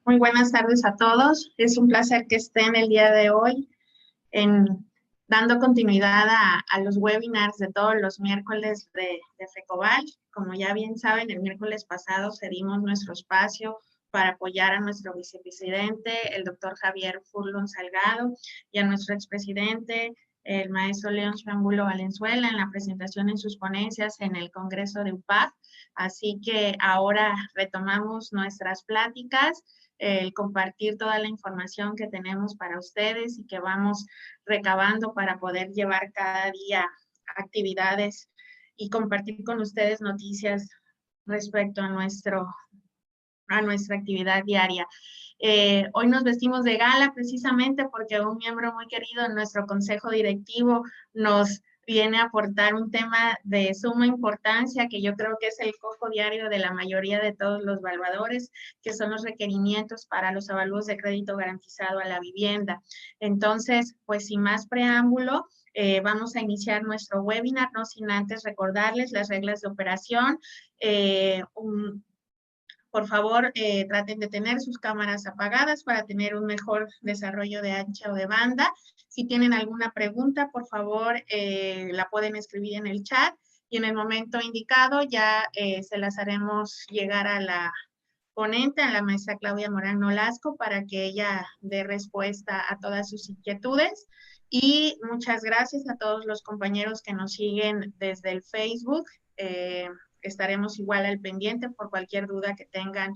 Muy buenas tardes a todos. Es un placer que estén el día de hoy dando continuidad a los webinars de todos los miércoles de FECOBAL. Como ya bien saben, el miércoles pasado cedimos nuestro espacio para apoyar a nuestro vicepresidente, el doctor Javier Furlon Salgado, y a nuestro expresidente, el maestro León Angulo Valenzuela, en la presentación en sus ponencias en el Congreso de UPAC. Así que ahora retomamos nuestras pláticas, el compartir toda la información que tenemos para ustedes y que vamos recabando para poder llevar cada día actividades y compartir con ustedes noticias respecto a nuestra actividad diaria. Hoy nos vestimos de gala precisamente porque un miembro muy querido en nuestro consejo directivo nos viene a aportar un tema de suma importancia que yo creo que es el cojo diario de la mayoría de todos los evaluadores, que son los requerimientos para los avalúos de crédito garantizado a la vivienda. Entonces, pues sin más preámbulo, vamos a iniciar nuestro webinar, no sin antes recordarles las reglas de operación. Por favor, traten de tener sus cámaras apagadas para tener un mejor desarrollo de ancho de banda. Si tienen alguna pregunta, por favor, la pueden escribir en el chat y en el momento indicado ya se las haremos llegar a la ponente, a la maestra Claudia Morán Nolasco, para que ella dé respuesta a todas sus inquietudes. Y muchas gracias a todos los compañeros que nos siguen desde el Facebook. Estaremos igual al pendiente por cualquier duda que tengan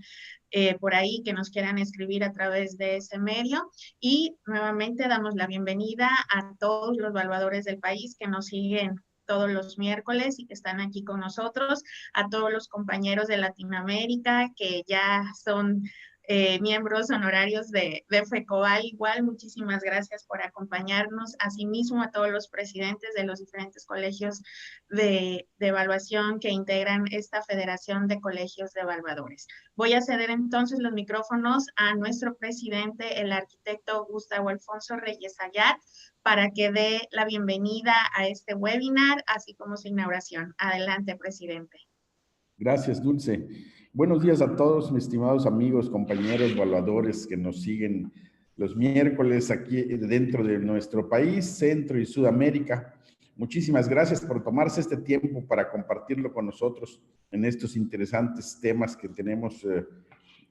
por ahí, que nos quieran escribir a través de ese medio. Y nuevamente damos la bienvenida a todos los evaluadores del país que nos siguen todos los miércoles y que están aquí con nosotros, a todos los compañeros de Latinoamérica que ya son miembros honorarios de FECOBAL. Igual, muchísimas gracias por acompañarnos. Asimismo, a todos los presidentes de los diferentes colegios de evaluación que integran esta Federación de Colegios de Evaluadores. Voy a ceder entonces los micrófonos a nuestro presidente, el arquitecto Gustavo Alfonso Reyes Ayat, para que dé la bienvenida a este webinar, así como su inauguración. Adelante, presidente. Gracias, Dulce. Buenos días a todos, mis estimados amigos, compañeros, evaluadores que nos siguen los miércoles aquí dentro de nuestro país, Centro y Sudamérica. Muchísimas gracias por tomarse este tiempo para compartirlo con nosotros en estos interesantes temas que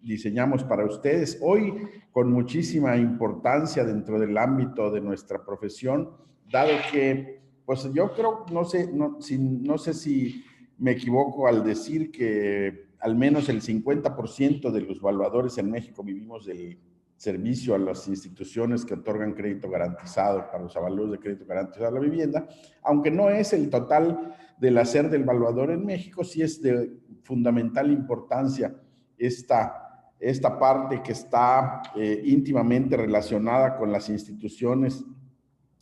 diseñamos para ustedes. Hoy, con muchísima importancia dentro del ámbito de nuestra profesión, dado que, pues yo creo, no sé si me equivoco al decir que al menos el 50% de los evaluadores en México vivimos del servicio a las instituciones que otorgan crédito garantizado para los avalúos de crédito garantizado a la vivienda, aunque no es el total del hacer del evaluador en México, sí es de fundamental importancia esta parte que está íntimamente relacionada con las instituciones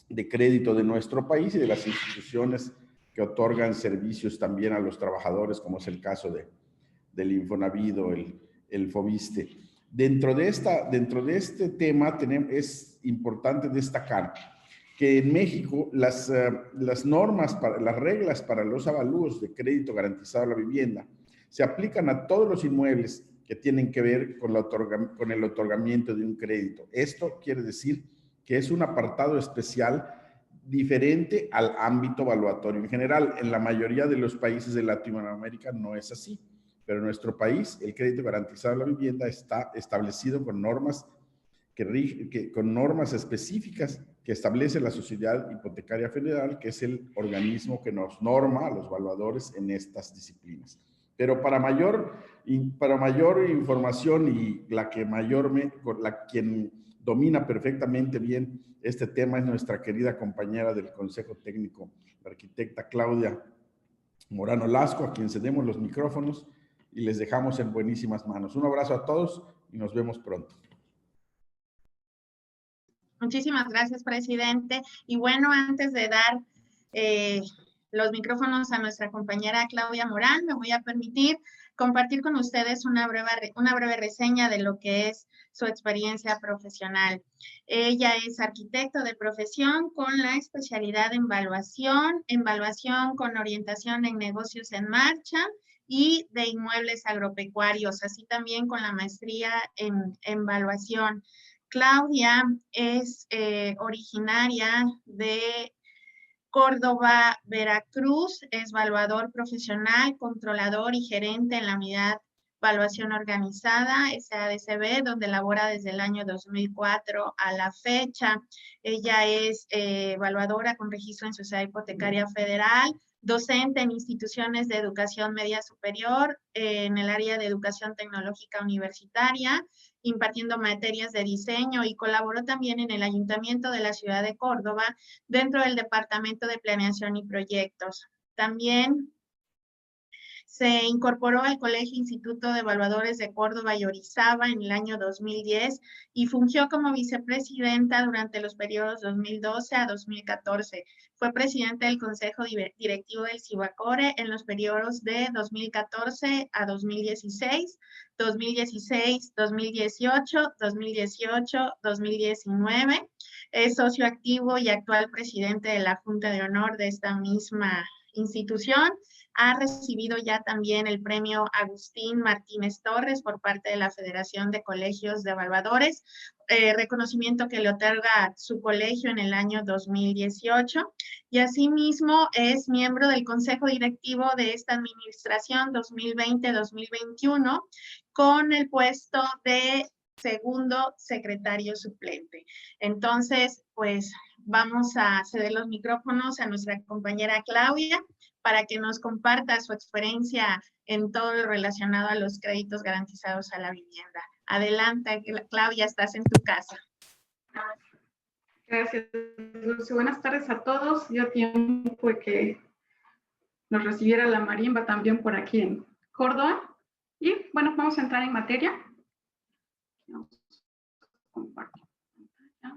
de crédito de nuestro país y de las instituciones que otorgan servicios también a los trabajadores, como es el caso del Infonavit o el Fobiste. Dentro de este tema es importante destacar que en México las normas, las reglas para los avalúos de crédito garantizado a la vivienda se aplican a todos los inmuebles que tienen que ver con el otorgamiento de un crédito. Esto quiere decir que es un apartado especial diferente al ámbito evaluatorio en general. En la mayoría de los países de Latinoamérica no es así, pero en nuestro país el crédito garantizado a la vivienda está establecido con normas con normas específicas que establece la Sociedad Hipotecaria Federal, que es el organismo que nos norma a los evaluadores en estas disciplinas. Pero para mayor información y quien domina perfectamente bien este tema es nuestra querida compañera del Consejo Técnico, la arquitecta Claudia Morán Nolasco, a quien cedemos los micrófonos y les dejamos en buenísimas manos. Un abrazo a todos y nos vemos pronto. Muchísimas gracias, presidente. Y bueno, antes de dar los micrófonos a nuestra compañera Claudia Morán. Me voy a permitir compartir con ustedes una breve reseña de lo que es su experiencia profesional. Ella es arquitecto de profesión con la especialidad en evaluación con orientación en negocios en marcha y de inmuebles agropecuarios, así también con la maestría en evaluación. Claudia es originaria de Córdoba, Veracruz, es evaluador profesional, controlador y gerente en la unidad Evaluación Organizada, SADCB, donde labora desde el año 2004 a la fecha. Ella es evaluadora con registro en Sociedad Hipotecaria Federal, docente en instituciones de educación media superior, en el área de educación tecnológica universitaria, impartiendo materias de diseño, y colaboró también en el Ayuntamiento de la Ciudad de Córdoba dentro del Departamento de Planeación y Proyectos. También se incorporó al Colegio Instituto de Evaluadores de Córdoba y Orizaba en el año 2010 y fungió como vicepresidenta durante los periodos 2012 a 2014. Fue presidenta del Consejo Directivo del Cibacore en los periodos de 2014 a 2016, 2016, 2018, 2018, 2019. Es socio activo y actual presidente de la Junta de Honor de esta misma institución. Ha recibido ya también el premio Agustín Martínez Torres por parte de la Federación de Colegios de Evaluadores, reconocimiento que le otorga su colegio en el año 2018, y asimismo es miembro del Consejo Directivo de esta administración 2020-2021 con el puesto de segundo secretario suplente. Entonces, pues vamos a ceder los micrófonos a nuestra compañera Claudia para que nos comparta su experiencia en todo lo relacionado a los créditos garantizados a la vivienda. Adelante, Claudia, estás en tu casa. Gracias, Dulce. Buenas tardes a todos. Dio tiempo de que nos recibiera la marimba también por aquí en Córdoba. Y bueno, vamos a entrar en materia. Vamos a compartir pantalla.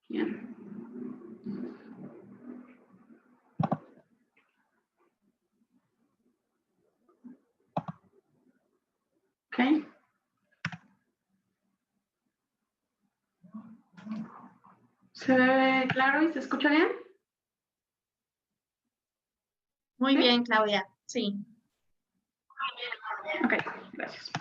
Bien. Ok. ¿Se ve claro y se escucha bien? Muy bien, Claudia. Sí. Ok, gracias.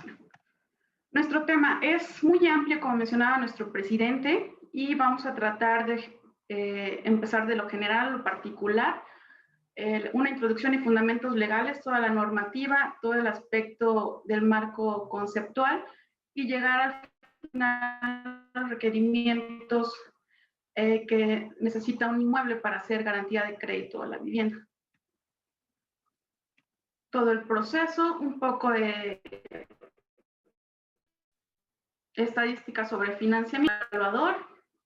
Nuestro tema es muy amplio, como mencionaba nuestro presidente, y vamos a tratar de empezar de lo general a lo particular, una introducción y fundamentos legales, toda la normativa, todo el aspecto del marco conceptual, y llegar al final a los requerimientos que necesita un inmueble para hacer garantía de crédito a la vivienda. Todo el proceso, un poco de estadísticas sobre financiamiento evaluador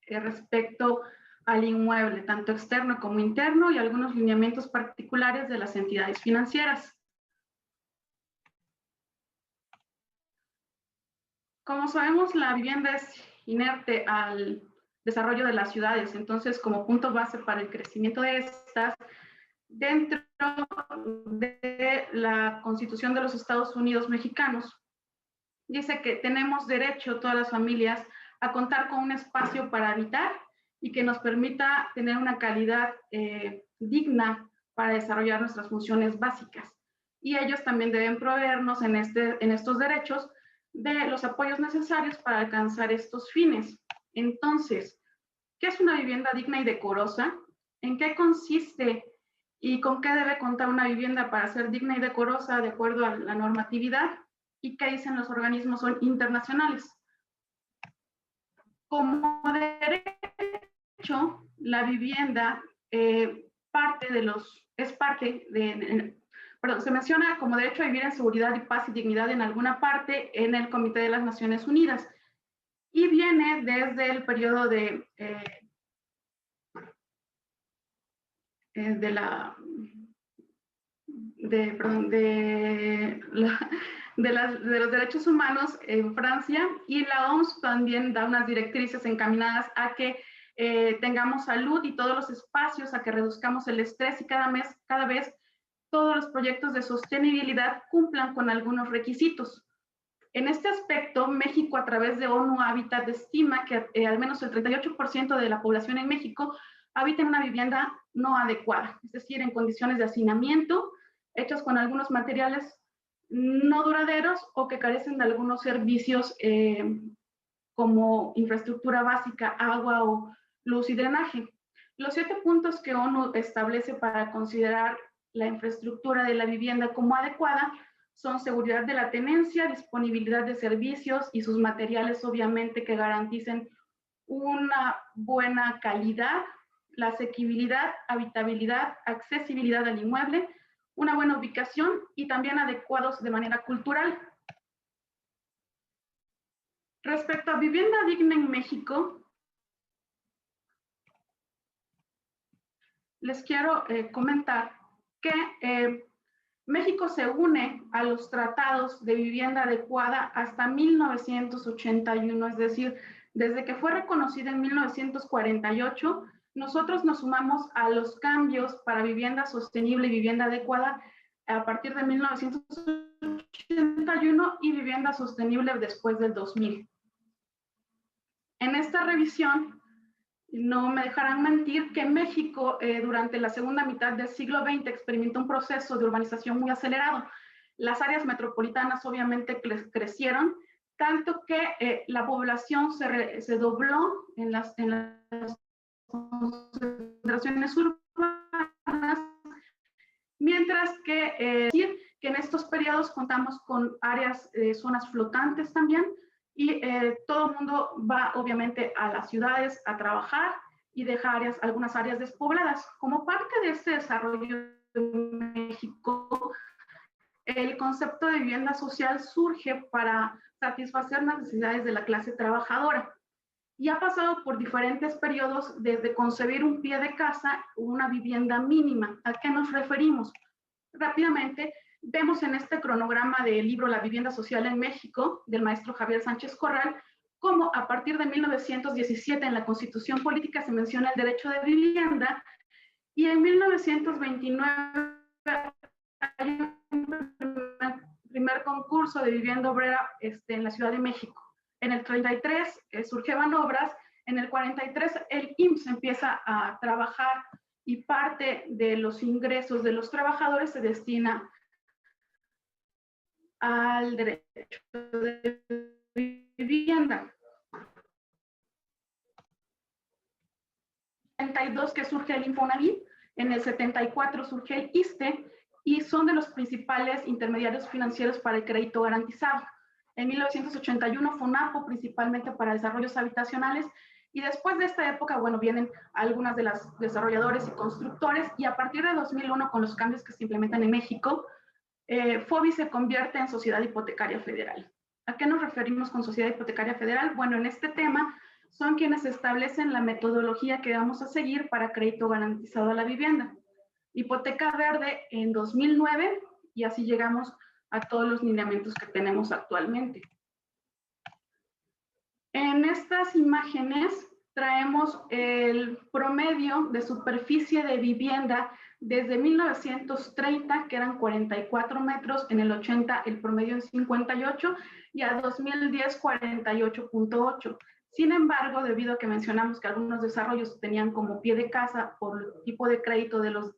respecto al inmueble, tanto externo como interno, y algunos lineamientos particulares de las entidades financieras. Como sabemos, la vivienda es inerte al desarrollo de las ciudades, entonces como punto base para el crecimiento de estas, dentro de la Constitución de los Estados Unidos mexicanos, dice que tenemos derecho, todas las familias, a contar con un espacio para habitar y que nos permita tener una calidad digna para desarrollar nuestras funciones básicas. Y ellos también deben proveernos en estos derechos de los apoyos necesarios para alcanzar estos fines. Entonces, ¿qué es una vivienda digna y decorosa? ¿En qué consiste y con qué debe contar una vivienda para ser digna y decorosa de acuerdo a la normatividad? ¿Y qué dicen los organismos internacionales? Como derecho, la vivienda se menciona como derecho a vivir en seguridad y paz y dignidad en alguna parte en el Comité de las Naciones Unidas, y viene desde el periodo de los derechos humanos en Francia, y la OMS también da unas directrices encaminadas a que tengamos salud y todos los espacios, a que reduzcamos el estrés y cada vez todos los proyectos de sostenibilidad cumplan con algunos requisitos. En este aspecto, México, a través de ONU Habitat, estima que al menos el 38% de la población en México habita en una vivienda no adecuada, es decir, en condiciones de hacinamiento, hechas con algunos materiales no duraderos o que carecen de algunos servicios como infraestructura básica, agua o luz y drenaje. Los 7 puntos que ONU establece para considerar la infraestructura de la vivienda como adecuada son seguridad de la tenencia, disponibilidad de servicios y sus materiales, obviamente, que garanticen una buena calidad, la asequibilidad, habitabilidad, accesibilidad al inmueble, una buena ubicación y también adecuados de manera cultural. Respecto a vivienda digna en México, les quiero comentar que México se une a los tratados de vivienda adecuada hasta 1981, es decir, desde que fue reconocida en 1948, nosotros nos sumamos a los cambios para vivienda sostenible y vivienda adecuada a partir de 1981 y vivienda sostenible después del 2000. En esta revisión, no me dejarán mentir que México durante la segunda mitad del siglo XX experimentó un proceso de urbanización muy acelerado. Las áreas metropolitanas obviamente crecieron, tanto que la población se dobló en las concentraciones urbanas, mientras que en estos periodos contamos con áreas, zonas flotantes también, y todo el mundo va obviamente a las ciudades a trabajar y deja algunas áreas despobladas. Como parte de este desarrollo de México, el concepto de vivienda social surge para satisfacer las necesidades de la clase trabajadora y ha pasado por diferentes periodos desde concebir un pie de casa, una vivienda mínima. ¿A qué nos referimos? Rápidamente, vemos en este cronograma del libro La vivienda social en México, del maestro Javier Sánchez Corral, cómo a partir de 1917 en la Constitución Política se menciona el derecho de vivienda y en 1929 hay un primer concurso de vivienda obrera en la Ciudad de México. En el 33 surgieron obras, en el 43 el IMSS empieza a trabajar y parte de los ingresos de los trabajadores se destina al derecho de vivienda. En el 72 que surge el Infonavit, en el 74 surge el ISSSTE y son de los principales intermediarios financieros para el crédito garantizado. En 1981 FONAPO, principalmente para desarrollos habitacionales, y después de esta época, bueno, vienen algunas de las desarrolladores y constructores, y a partir de 2001, con los cambios que se implementan en México, FOBI se convierte en Sociedad Hipotecaria Federal. ¿A qué nos referimos con Sociedad Hipotecaria Federal? Bueno, en este tema son quienes establecen la metodología que vamos a seguir para crédito garantizado a la vivienda. Hipoteca Verde en 2009 y así llegamos a todos los lineamientos que tenemos actualmente. En estas imágenes traemos el promedio de superficie de vivienda desde 1930, que eran 44 metros, en el 80 el promedio en 58 y a 2010 48.8. Sin embargo, debido a que mencionamos que algunos desarrollos tenían como pie de casa por el tipo de crédito de los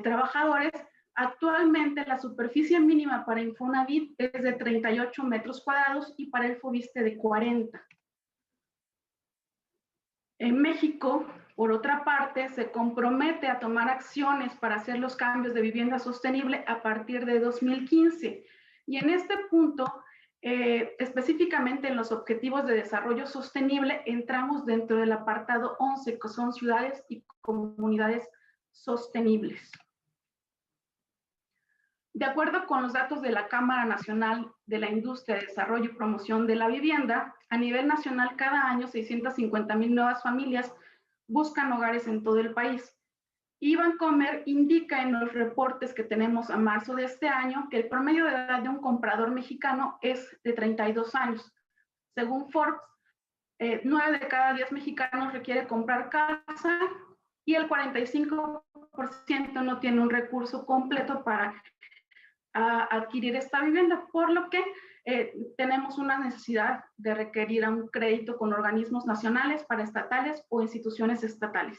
trabajadores, actualmente la superficie mínima para Infonavit es de 38 metros cuadrados y para el FOBISSSTE de 40. En México, por otra parte, se compromete a tomar acciones para hacer los cambios de vivienda sostenible a partir de 2015. Y en este punto, específicamente en los objetivos de desarrollo sostenible, entramos dentro del apartado 11, que son ciudades y comunidades sostenibles. De acuerdo con los datos de la Cámara Nacional de la Industria de Desarrollo y Promoción de la Vivienda, a nivel nacional cada año 650,000 nuevas familias buscan hogares en todo el país. Y Bancomer indica en los reportes que tenemos a marzo de este año que el promedio de edad de un comprador mexicano es de 32 años. Según Forbes, 9 de cada 10 mexicanos requiere comprar casa y el 45% no tiene un recurso completo para adquirir esta vivienda, por lo que tenemos una necesidad de requerir a un crédito con organismos nacionales, paraestatales o instituciones estatales.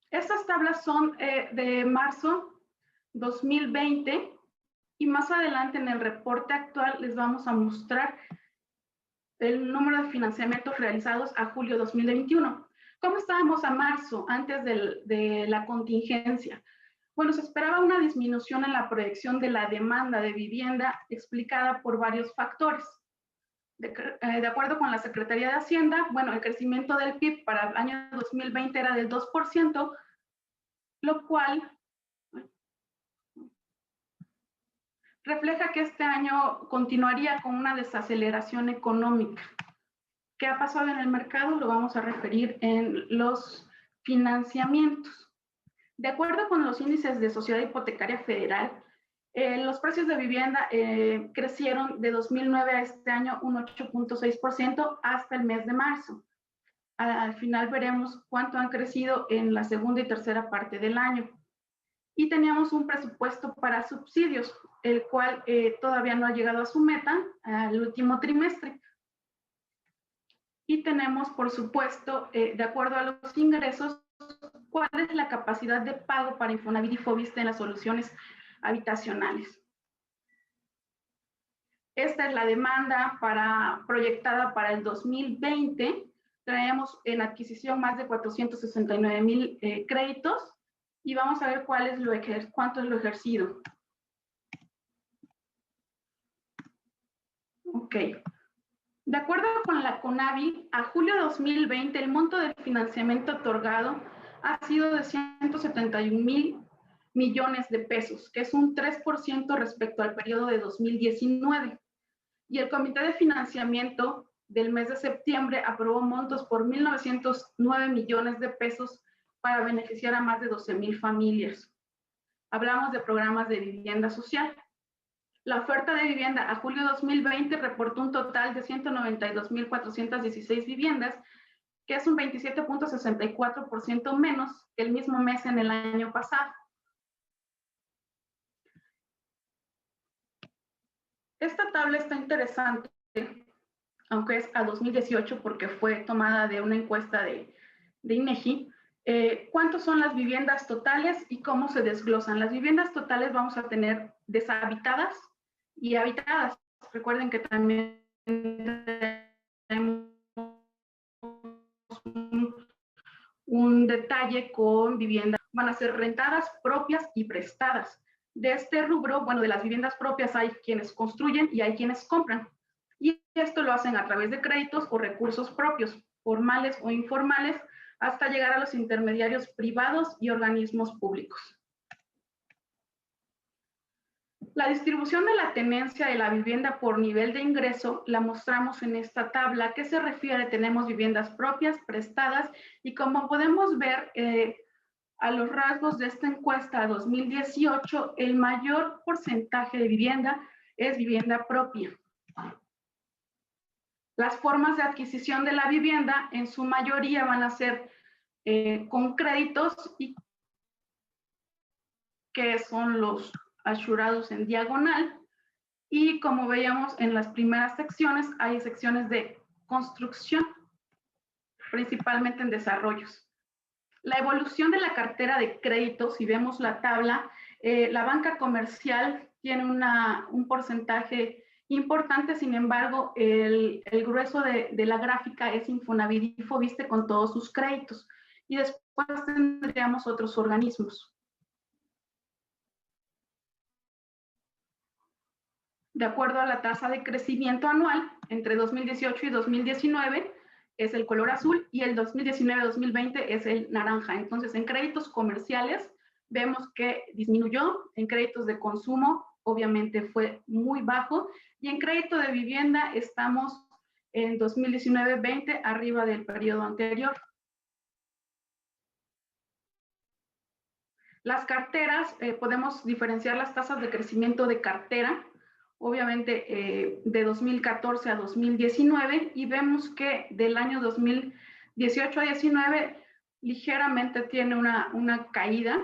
Estas tablas son de marzo 2020 y más adelante en el reporte actual les vamos a mostrar el número de financiamientos realizados a julio 2021. ¿Cómo estábamos a marzo, antes de la contingencia? Bueno, se esperaba una disminución en la proyección de la demanda de vivienda explicada por varios factores. De acuerdo con la Secretaría de Hacienda, bueno, el crecimiento del PIB para el año 2020 era del 2%, lo cual refleja que este año continuaría con una desaceleración económica. ¿Qué ha pasado en el mercado? Lo vamos a referir en los financiamientos. De acuerdo con los índices de Sociedad Hipotecaria Federal, los precios de vivienda crecieron de 2009 a este año un 8.6% hasta el mes de marzo. Al final veremos cuánto han crecido en la segunda y tercera parte del año. Y teníamos un presupuesto para subsidios, el cual todavía no ha llegado a su meta al último trimestre. Y tenemos, por supuesto, de acuerdo a los ingresos, cuál es la capacidad de pago para Infonavit y Foviste en las soluciones habitacionales. Esta es la demanda proyectada para el 2020. Traemos en adquisición más de 469,000 créditos y vamos a ver cuánto es lo ejercido. Ok. De acuerdo con la CONAVI, a julio de 2020 el monto del financiamiento otorgado ha sido de 171,000 millones de pesos, que es un 3% respecto al periodo de 2019. Y el Comité de Financiamiento del mes de septiembre aprobó montos por 1,909 millones de pesos para beneficiar a más de 12,000 familias. Hablamos de programas de vivienda social. La oferta de vivienda a julio 2020 reportó un total de 192,416 viviendas, que es un 27.64% menos que el mismo mes en el año pasado. Esta tabla está interesante, aunque es a 2018 porque fue tomada de una encuesta de INEGI. ¿Cuántos son las viviendas totales y cómo se desglosan? Las viviendas totales vamos a tener deshabitadas y habitadas. Recuerden que también tenemos un detalle con viviendas. Van a ser rentadas, propias y prestadas. De este rubro, bueno, de las viviendas propias hay quienes construyen y hay quienes compran. Y esto lo hacen a través de créditos o recursos propios, formales o informales, hasta llegar a los intermediarios privados y organismos públicos. La distribución de la tenencia de la vivienda por nivel de ingreso la mostramos en esta tabla. ¿Qué se refiere? Tenemos viviendas propias, prestadas, y como podemos ver a los rasgos de esta encuesta 2018, el mayor porcentaje de vivienda es vivienda propia. Las formas de adquisición de la vivienda en su mayoría van a ser con créditos, y que son los asurados en diagonal, y como veíamos en las primeras secciones, hay secciones de construcción, principalmente en desarrollos. La evolución de la cartera de créditos, si vemos la tabla, la banca comercial tiene un porcentaje importante, sin embargo, el grueso de la gráfica es Infonavit y Foviste con todos sus créditos, y después tendríamos otros organismos. De acuerdo a la tasa de crecimiento anual, entre 2018 y 2019 es el color azul y el 2019-2020 es el naranja. Entonces, en créditos comerciales vemos que disminuyó, en créditos de consumo obviamente fue muy bajo, y en crédito de vivienda estamos en 2019-20 arriba del periodo anterior. Las carteras, podemos diferenciar las tasas de crecimiento de cartera obviamente de 2014 a 2019, y vemos que del año 2018 a 19 ligeramente tiene una caída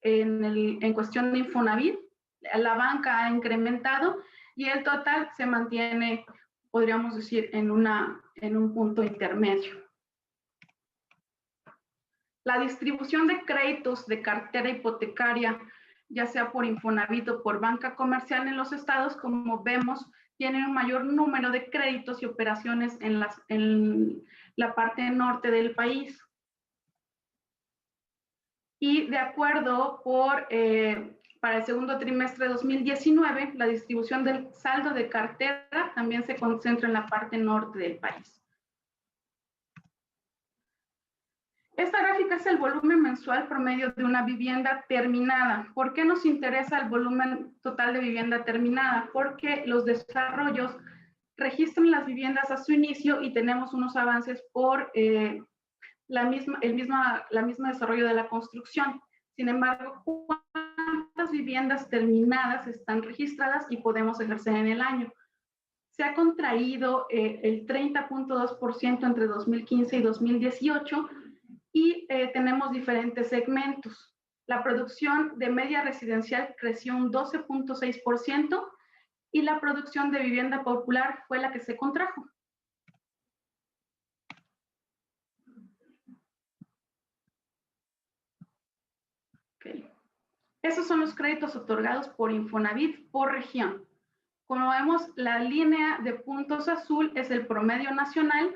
en cuestión de Infonavit. La banca ha incrementado y el total se mantiene, podríamos decir, en un punto intermedio. La distribución de créditos de cartera hipotecaria, ya sea por Infonavit o por banca comercial en los estados, como vemos, tienen un mayor número de créditos y operaciones en la parte norte del país. Y de acuerdo para el segundo trimestre de 2019, la distribución del saldo de cartera también se concentra en la parte norte del país. Esta gráfica es el volumen mensual promedio de una vivienda terminada. ¿Por qué nos interesa el volumen total de vivienda terminada? Porque los desarrollos registran las viviendas a su inicio y tenemos unos avances por el mismo desarrollo de la construcción. Sin embargo, ¿cuántas viviendas terminadas están registradas y podemos ejercer en el año? Se ha contraído el 30.2% entre 2015 y 2018 y tenemos diferentes segmentos. La producción de media residencial creció un 12.6% y la producción de vivienda popular fue la que se contrajo. Okay. Esos son los créditos otorgados por Infonavit por región. Como vemos, la línea de puntos azul es el promedio nacional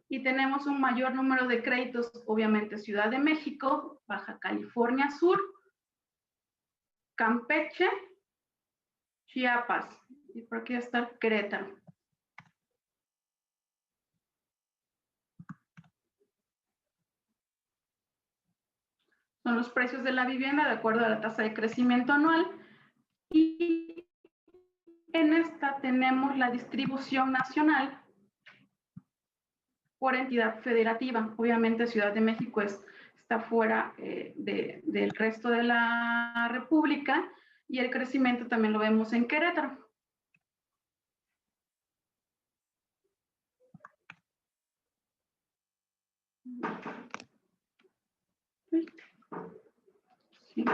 y tenemos un mayor número de créditos, obviamente Ciudad de México, Baja California Sur, Campeche, Chiapas, y por aquí está Querétaro. Son los precios de la vivienda de acuerdo a la tasa de crecimiento anual. Y en esta tenemos la distribución nacional por entidad federativa. Obviamente Ciudad de México está fuera del resto de la República y el crecimiento también lo vemos en Querétaro. Sí.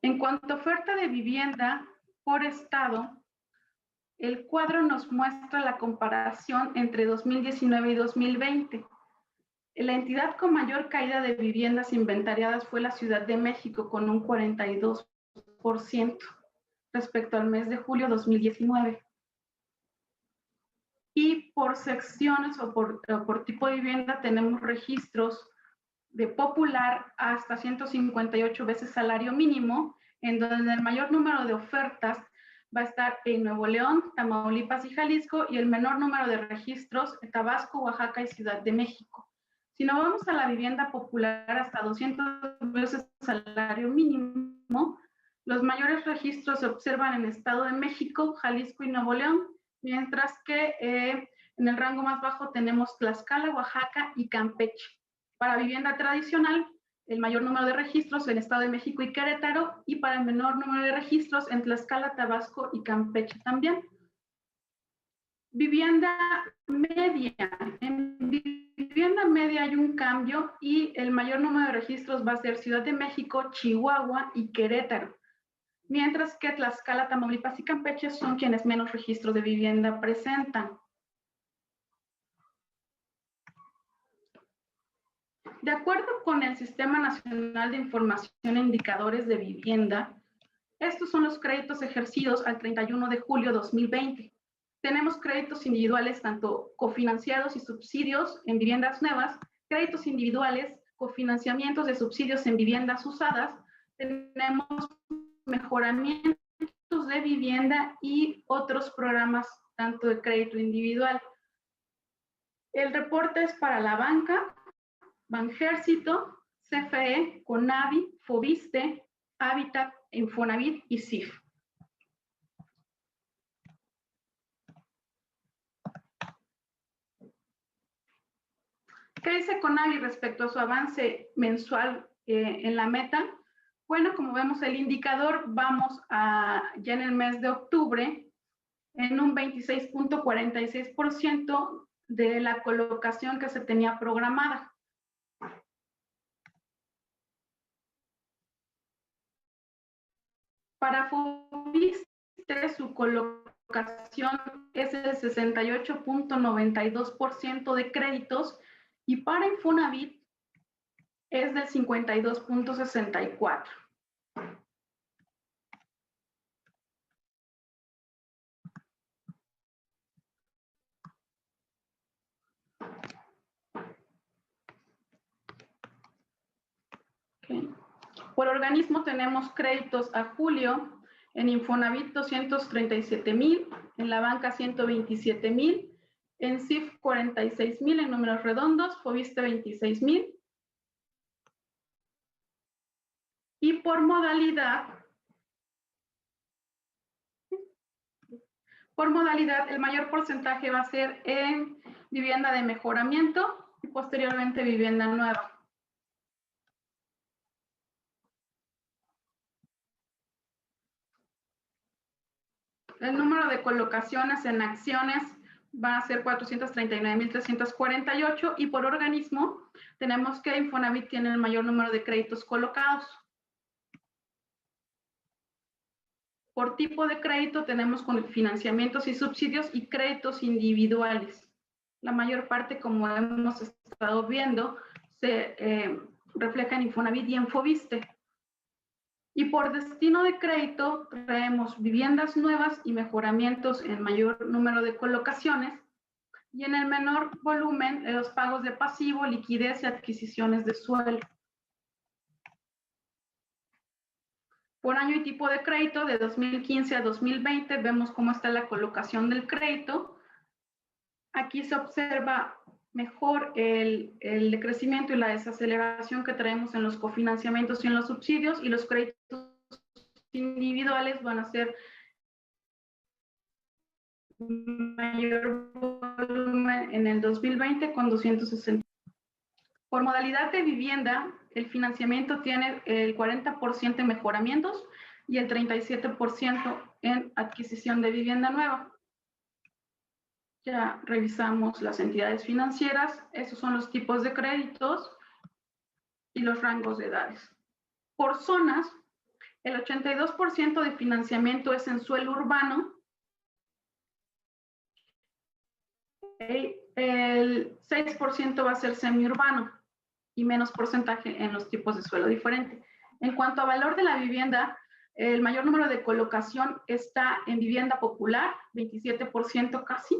En cuanto a oferta de vivienda por estado, el cuadro nos muestra la comparación entre 2019 y 2020. La entidad con mayor caída de viviendas inventariadas fue la Ciudad de México, con un 42% respecto al mes de julio 2019. Y por secciones o por tipo de vivienda tenemos registros de popular hasta 158 veces salario mínimo, en donde el mayor número de ofertas va a estar en Nuevo León, Tamaulipas y Jalisco, y el menor número de registros en Tabasco, Oaxaca y Ciudad de México. Si nos vamos a la vivienda popular hasta 200 veces salario mínimo, los mayores registros se observan en Estado de México, Jalisco y Nuevo León, mientras que en el rango más bajo tenemos Tlaxcala, Oaxaca y Campeche. Para vivienda tradicional, el mayor número de registros en Estado de México y Querétaro, y para el menor número de registros en Tlaxcala, Tabasco y Campeche también. Vivienda media. En vivienda media hay un cambio y el mayor número de registros va a ser Ciudad de México, Chihuahua y Querétaro. Mientras que Tlaxcala, Tamaulipas y Campeche son quienes menos registros de vivienda presentan. De acuerdo con el Sistema Nacional de Información e Indicadores de Vivienda, estos son los créditos ejercidos al 31 de julio de 2020. Tenemos créditos individuales, tanto cofinanciados y subsidios en viviendas nuevas, créditos individuales, cofinanciamientos de subsidios en viviendas usadas, tenemos mejoramientos de vivienda y otros programas, tanto de crédito individual. El reporte es para la banca, Banjército, CFE, CONAVI, FOBISTE, Hábitat, Infonavit y CIF. ¿Qué dice CONAVI respecto a su avance mensual en la meta? Bueno, como vemos el indicador, vamos ya en el mes de octubre en un 26.46% de la colocación que se tenía programada. Para FOBISTE, su colocación es el 68.92% de créditos y para Infonavit es del 52.64%. Okay. Por organismo tenemos créditos a julio, en Infonavit 237,000, en la banca 127,000, en CIF 46,000 en números redondos, FOBISTE 26,000. Y por modalidad, el mayor porcentaje va a ser en vivienda de mejoramiento y posteriormente vivienda nueva. El número de colocaciones en acciones va a ser 439,348 y por organismo tenemos que Infonavit tiene el mayor número de créditos colocados. Por tipo de crédito tenemos con financiamientos y subsidios y créditos individuales. La mayor parte, como hemos estado viendo, se refleja en Infonavit y en FOBISTE. Y por destino de crédito traemos viviendas nuevas y mejoramientos en mayor número de colocaciones y en el menor volumen los pagos de pasivo, liquidez y adquisiciones de suelo. Por año y tipo de crédito, de 2015 a 2020, vemos cómo está la colocación del crédito. Aquí se observa mejor el decrecimiento y la desaceleración que traemos en los cofinanciamientos y en los subsidios, y los créditos individuales van a ser mayor volumen en el 2020 con 260. Por modalidad de vivienda, el financiamiento tiene el 40% en mejoramientos y el 37% en adquisición de vivienda nueva. Ya revisamos las entidades financieras, esos son los tipos de créditos y los rangos de edades. Por zonas, el 82% de financiamiento es en suelo urbano, el 6% va a ser semiurbano y menos porcentaje en los tipos de suelo diferente. En cuanto a valor de la vivienda, el mayor número de colocación está en vivienda popular, 27% casi,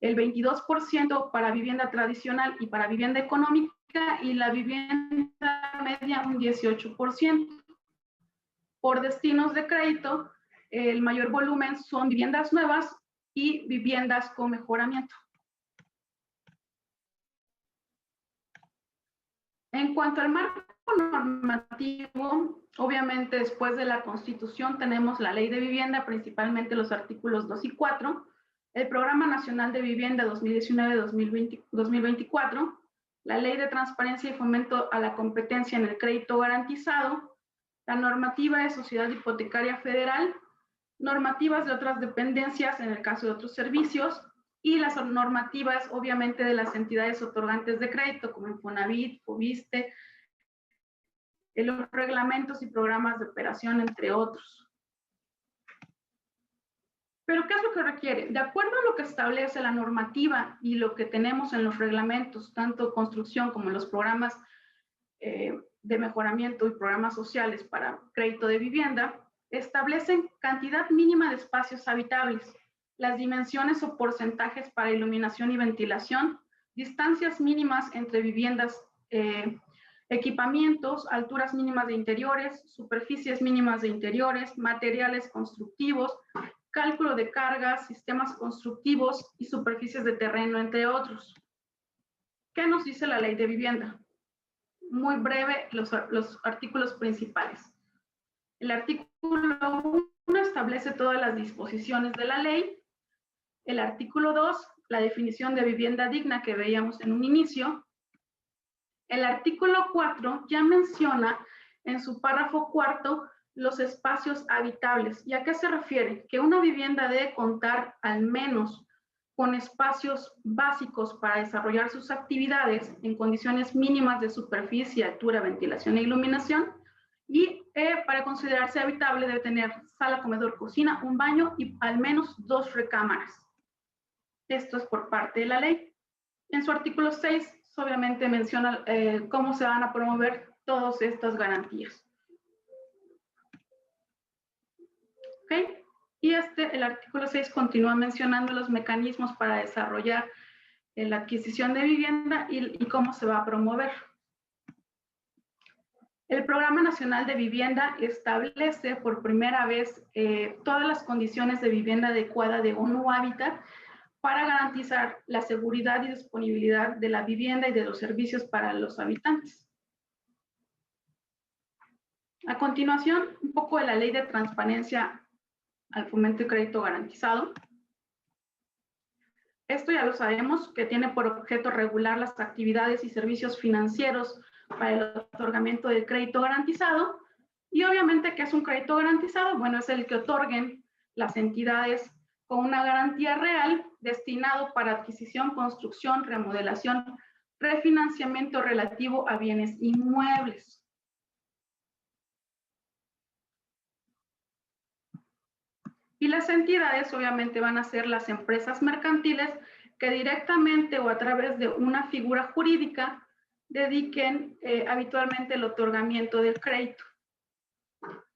el 22% para vivienda tradicional y para vivienda económica, y la vivienda media un 18%. Por destinos de crédito, el mayor volumen son viviendas nuevas y viviendas con mejoramiento. En cuanto al marco normativo, obviamente después de la Constitución tenemos la Ley de Vivienda, principalmente los artículos 2 y 4, el Programa Nacional de Vivienda 2019-2024, la Ley de Transparencia y Fomento a la Competencia en el Crédito Garantizado, la normativa de Sociedad Hipotecaria Federal, normativas de otras dependencias en el caso de otros servicios, y las normativas, obviamente, de las entidades otorgantes de crédito, como Infonavit, FOBISTE, los reglamentos y programas de operación, entre otros. Pero, ¿qué es lo que requiere? De acuerdo a lo que establece la normativa y lo que tenemos en los reglamentos, tanto construcción como en los programas de mejoramiento y programas sociales para crédito de vivienda, establecen cantidad mínima de espacios habitables, las dimensiones o porcentajes para iluminación y ventilación, distancias mínimas entre viviendas, equipamientos, alturas mínimas de interiores, superficies mínimas de interiores, materiales constructivos, cálculo de cargas, sistemas constructivos y superficies de terreno, entre otros. ¿Qué nos dice la Ley de Vivienda? Muy breve, los artículos principales. El artículo 1 establece todas las disposiciones de la ley. El artículo 2, la definición de vivienda digna que veíamos en un inicio. El artículo 4 ya menciona en su párrafo cuarto los espacios habitables. ¿Y a qué se refiere? Que una vivienda debe contar al menos con espacios básicos para desarrollar sus actividades en condiciones mínimas de superficie, altura, ventilación e iluminación. Y para considerarse habitable debe tener sala, comedor, cocina, un baño y al menos 2 recámaras. Esto es por parte de la ley. En su artículo 6, obviamente menciona cómo se van a promover todas estas garantías. ¿Okay? Y el artículo 6 continúa mencionando los mecanismos para desarrollar la adquisición de vivienda y cómo se va a promover. El Programa Nacional de Vivienda establece por primera vez todas las condiciones de vivienda adecuada de ONU Habitat para garantizar la seguridad y disponibilidad de la vivienda y de los servicios para los habitantes. A continuación, un poco de la Ley de Transparencia al Fomento y Crédito Garantizado. Esto ya lo sabemos, que tiene por objeto regular las actividades y servicios financieros para el otorgamiento del crédito garantizado. Y obviamente, ¿qué es un crédito garantizado? Bueno, es el que otorguen las entidades con una garantía real destinado para adquisición, construcción, remodelación, refinanciamiento relativo a bienes inmuebles. Y las entidades obviamente van a ser las empresas mercantiles que directamente o a través de una figura jurídica dediquen habitualmente el otorgamiento del crédito.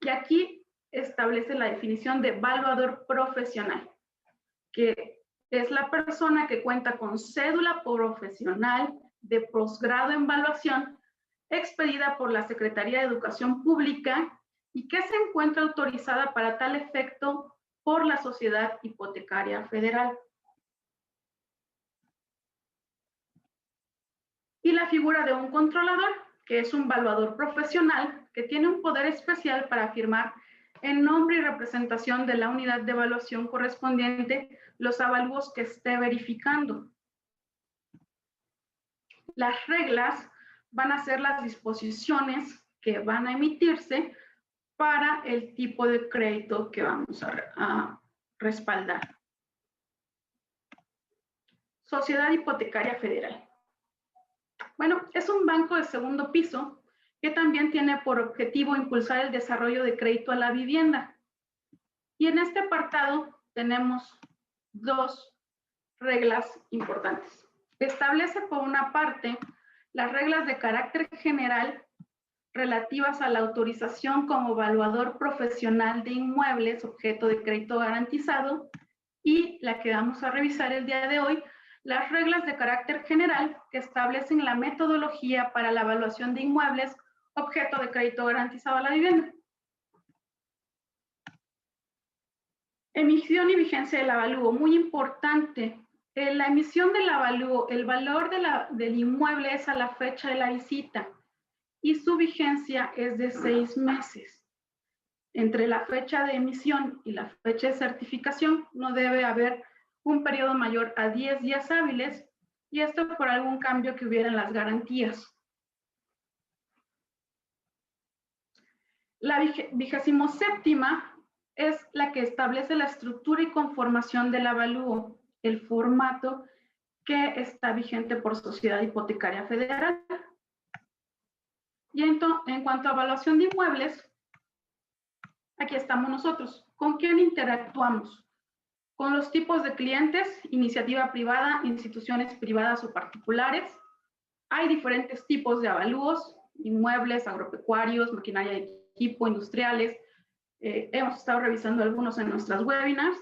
Y aquí establece la definición de evaluador profesional, que es la persona que cuenta con cédula profesional de posgrado en evaluación expedida por la Secretaría de Educación Pública y que se encuentra autorizada para tal efecto por la Sociedad Hipotecaria Federal. Y la figura de un controlador, que es un evaluador profesional que tiene un poder especial para firmar en nombre y representación de la unidad de evaluación correspondiente los avalúos que esté verificando. Las reglas van a ser las disposiciones que van a emitirse para el tipo de crédito que vamos a respaldar. Sociedad Hipotecaria Federal. Bueno, es un banco de segundo piso que también tiene por objetivo impulsar el desarrollo de crédito a la vivienda. Y en este apartado tenemos 2 reglas importantes. Establece por una parte las reglas de carácter general relativas a la autorización como evaluador profesional de inmuebles objeto de crédito garantizado y la que vamos a revisar el día de hoy, las reglas de carácter general que establecen la metodología para la evaluación de inmuebles objeto de crédito garantizado a la vivienda. Emisión y vigencia del avalúo, muy importante. En la emisión del avalúo, el valor del inmueble es a la fecha de la visita y su vigencia es de 6 meses. Entre la fecha de emisión y la fecha de certificación no debe haber un periodo mayor a 10 días hábiles y esto por algún cambio que hubiera en las garantías. La 27ª es la que establece la estructura y conformación del avalúo, el formato que está vigente por Sociedad Hipotecaria Federal. Y en cuanto a evaluación de inmuebles, aquí estamos nosotros. ¿Con quién interactuamos? Con los tipos de clientes, iniciativa privada, instituciones privadas o particulares. Hay diferentes tipos de avalúos, inmuebles, agropecuarios, maquinaria de equipo, industriales. Hemos estado revisando algunos en nuestras webinars.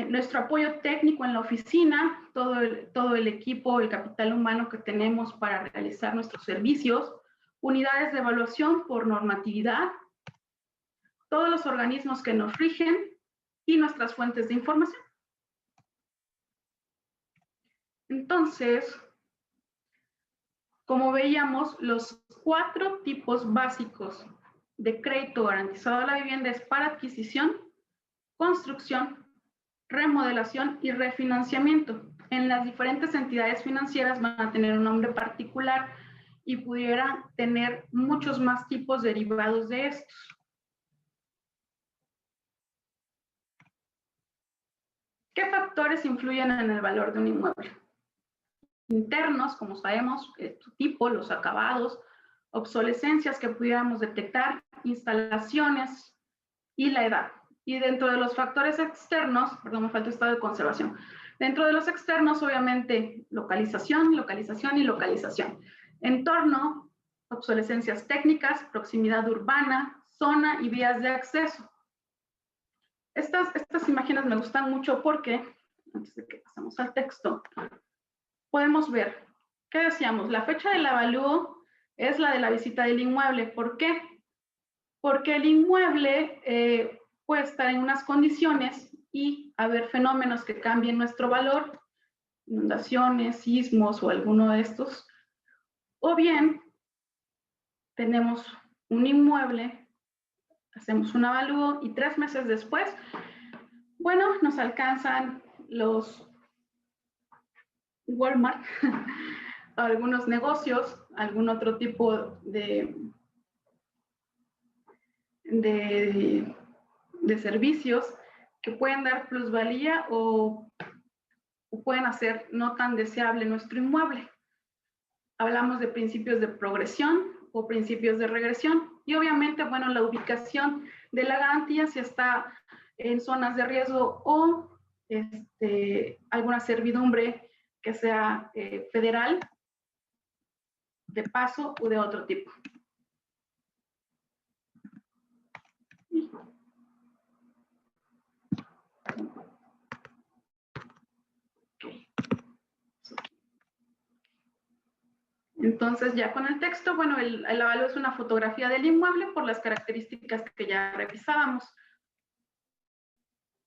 Nuestro apoyo técnico en la oficina, todo el equipo, el capital humano que tenemos para realizar nuestros servicios, unidades de evaluación por normatividad, todos los organismos que nos rigen y nuestras fuentes de información. Entonces, como veíamos, los 4 tipos básicos de crédito garantizado a la vivienda es para adquisición, construcción, remodelación y refinanciamiento. En las diferentes entidades financieras van a tener un nombre particular y pudiera tener muchos más tipos derivados de estos. ¿Qué factores influyen en el valor de un inmueble? Internos, como sabemos, su tipo, los acabados, obsolescencias que pudiéramos detectar, instalaciones y la edad. Y dentro de los factores externos, perdón, me falta estado de conservación. Dentro de los externos, obviamente, localización, localización y localización. Entorno, obsolescencias técnicas, proximidad urbana, zona y vías de acceso. Estas imágenes me gustan mucho porque, antes de que pasemos al texto, podemos ver, ¿qué decíamos? La fecha del avalúo es la de la visita del inmueble. ¿Por qué? Porque el inmueble puede estar en unas condiciones y haber fenómenos que cambien nuestro valor, inundaciones, sismos o alguno de estos. O bien, tenemos un inmueble, hacemos un avalúo y 3 meses después, bueno, nos alcanzan los Walmart, algunos negocios, algún otro tipo de servicios que pueden dar plusvalía o pueden hacer no tan deseable nuestro inmueble. Hablamos de principios de progresión o principios de regresión y obviamente, bueno, la ubicación de la garantía si está en zonas de riesgo o alguna servidumbre que sea federal, de paso o de otro tipo. Entonces, ya con el texto, bueno, el avalúo es una fotografía del inmueble por las características que ya revisábamos.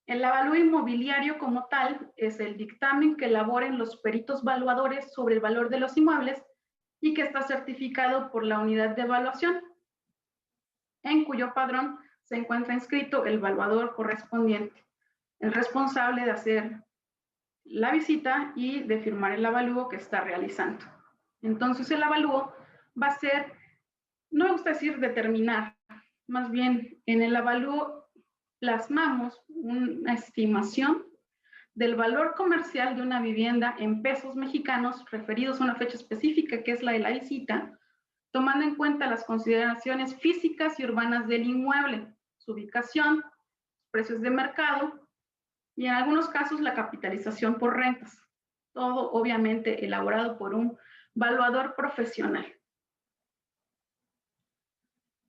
El avalúo inmobiliario como tal es el dictamen que elaboren los peritos valuadores sobre el valor de los inmuebles y que está certificado por la unidad de evaluación, en cuyo padrón se encuentra inscrito el valuador correspondiente, el responsable de hacer la visita y de firmar el avalúo que está realizando. Entonces el avalúo va a ser, no me gusta decir determinar, más bien en el avalúo plasmamos una estimación del valor comercial de una vivienda en pesos mexicanos referidos a una fecha específica que es la de la visita, tomando en cuenta las consideraciones físicas y urbanas del inmueble, su ubicación, precios de mercado y en algunos casos la capitalización por rentas. Todo obviamente elaborado por un valuador profesional.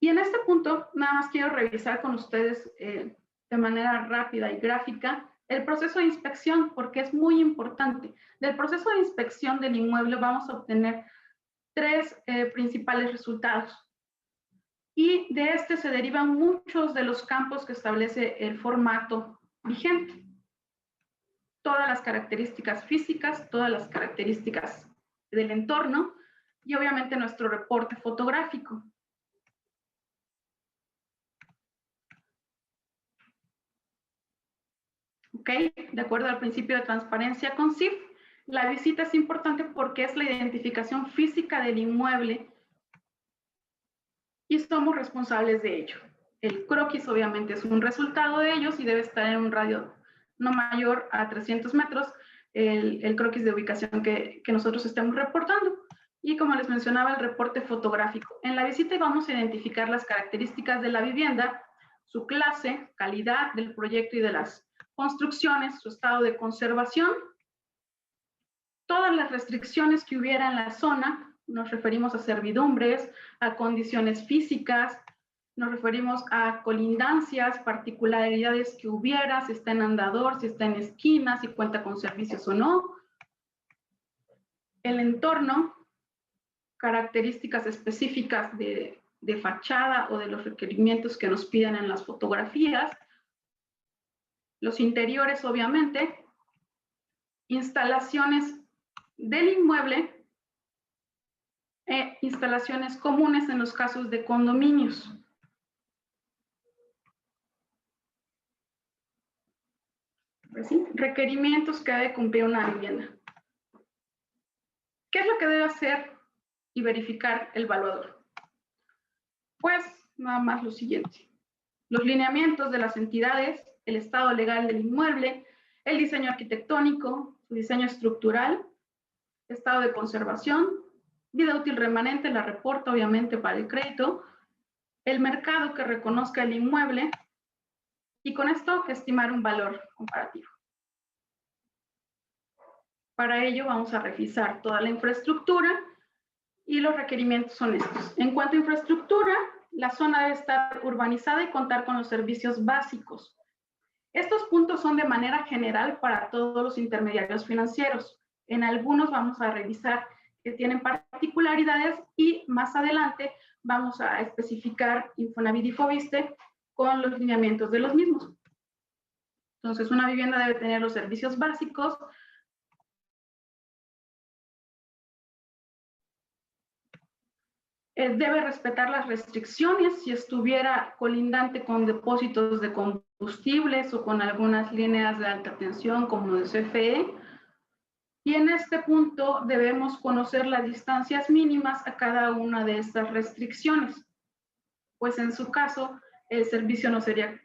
Y en este punto, nada más quiero revisar con ustedes de manera rápida y gráfica el proceso de inspección, porque es muy importante. Del proceso de inspección del inmueble vamos a obtener 3 principales resultados. Y de este se derivan muchos de los campos que establece el formato vigente. Todas las características físicas, todas las características del entorno y obviamente nuestro reporte fotográfico. ¿Ok? De acuerdo al principio de transparencia con CIF, la visita es importante porque es la identificación física del inmueble y somos responsables de ello. El croquis obviamente es un resultado de ellos y debe estar en un radio no mayor a 300 metros el croquis de ubicación que nosotros estemos reportando. Y como les mencionaba, el reporte fotográfico. En la visita vamos a identificar las características de la vivienda, su clase, calidad del proyecto y de las construcciones, su estado de conservación, todas las restricciones que hubiera en la zona, nos referimos a servidumbres, a condiciones físicas, nos referimos a colindancias, particularidades que hubiera, si está en andador, si está en esquina, si cuenta con servicios o no. El entorno, características específicas de fachada o de los requerimientos que nos piden en las fotografías. Los interiores, obviamente. Instalaciones del inmueble e instalaciones comunes en los casos de condominios. ¿Sí? Requerimientos que debe cumplir una vivienda. ¿Qué es lo que debe hacer y verificar el valuador. Pues nada más lo siguiente: los lineamientos de las entidades, el estado legal del inmueble, el diseño arquitectónico, su diseño estructural, estado de conservación, vida útil remanente, la reporta obviamente para el crédito, el mercado que reconozca el inmueble, y con esto estimar un valor comparativo. Para ello vamos a revisar toda la infraestructura y los requerimientos son estos. En cuanto a infraestructura, la zona debe estar urbanizada y contar con los servicios básicos. Estos puntos son de manera general para todos los intermediarios financieros. En algunos vamos a revisar que tienen particularidades y más adelante vamos a especificar Infonavit y Foviste con los lineamientos de los mismos. Entonces, una vivienda debe tener los servicios básicos, debe respetar las restricciones si estuviera colindante con depósitos de combustibles o con algunas líneas de alta tensión como de CFE. Y en este punto debemos conocer las distancias mínimas a cada una de estas restricciones, pues en su caso el servicio no sería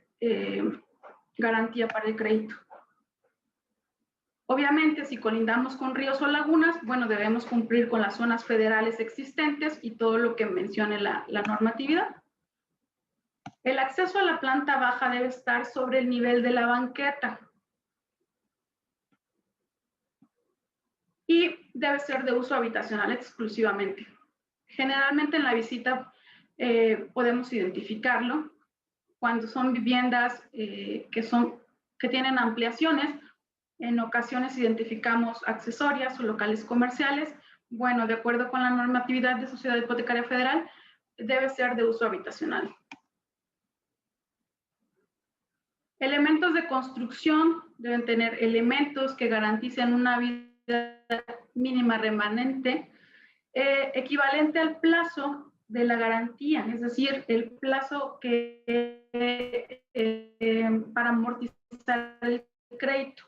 garantía para el crédito. Obviamente, si colindamos con ríos o lagunas, bueno, debemos cumplir con las zonas federales existentes y todo lo que mencione la normatividad. El acceso a la planta baja debe estar sobre el nivel de la banqueta y debe ser de uso habitacional exclusivamente. Generalmente en la visita podemos identificarlo cuando son viviendas que tienen ampliaciones. En ocasiones identificamos accesorias o locales comerciales. Bueno, de acuerdo con la normatividad de Sociedad Hipotecaria Federal, debe ser de uso habitacional. Elementos de construcción deben tener elementos que garanticen una vida mínima remanente equivalente al plazo de la garantía, es decir, el plazo que para amortizar el crédito.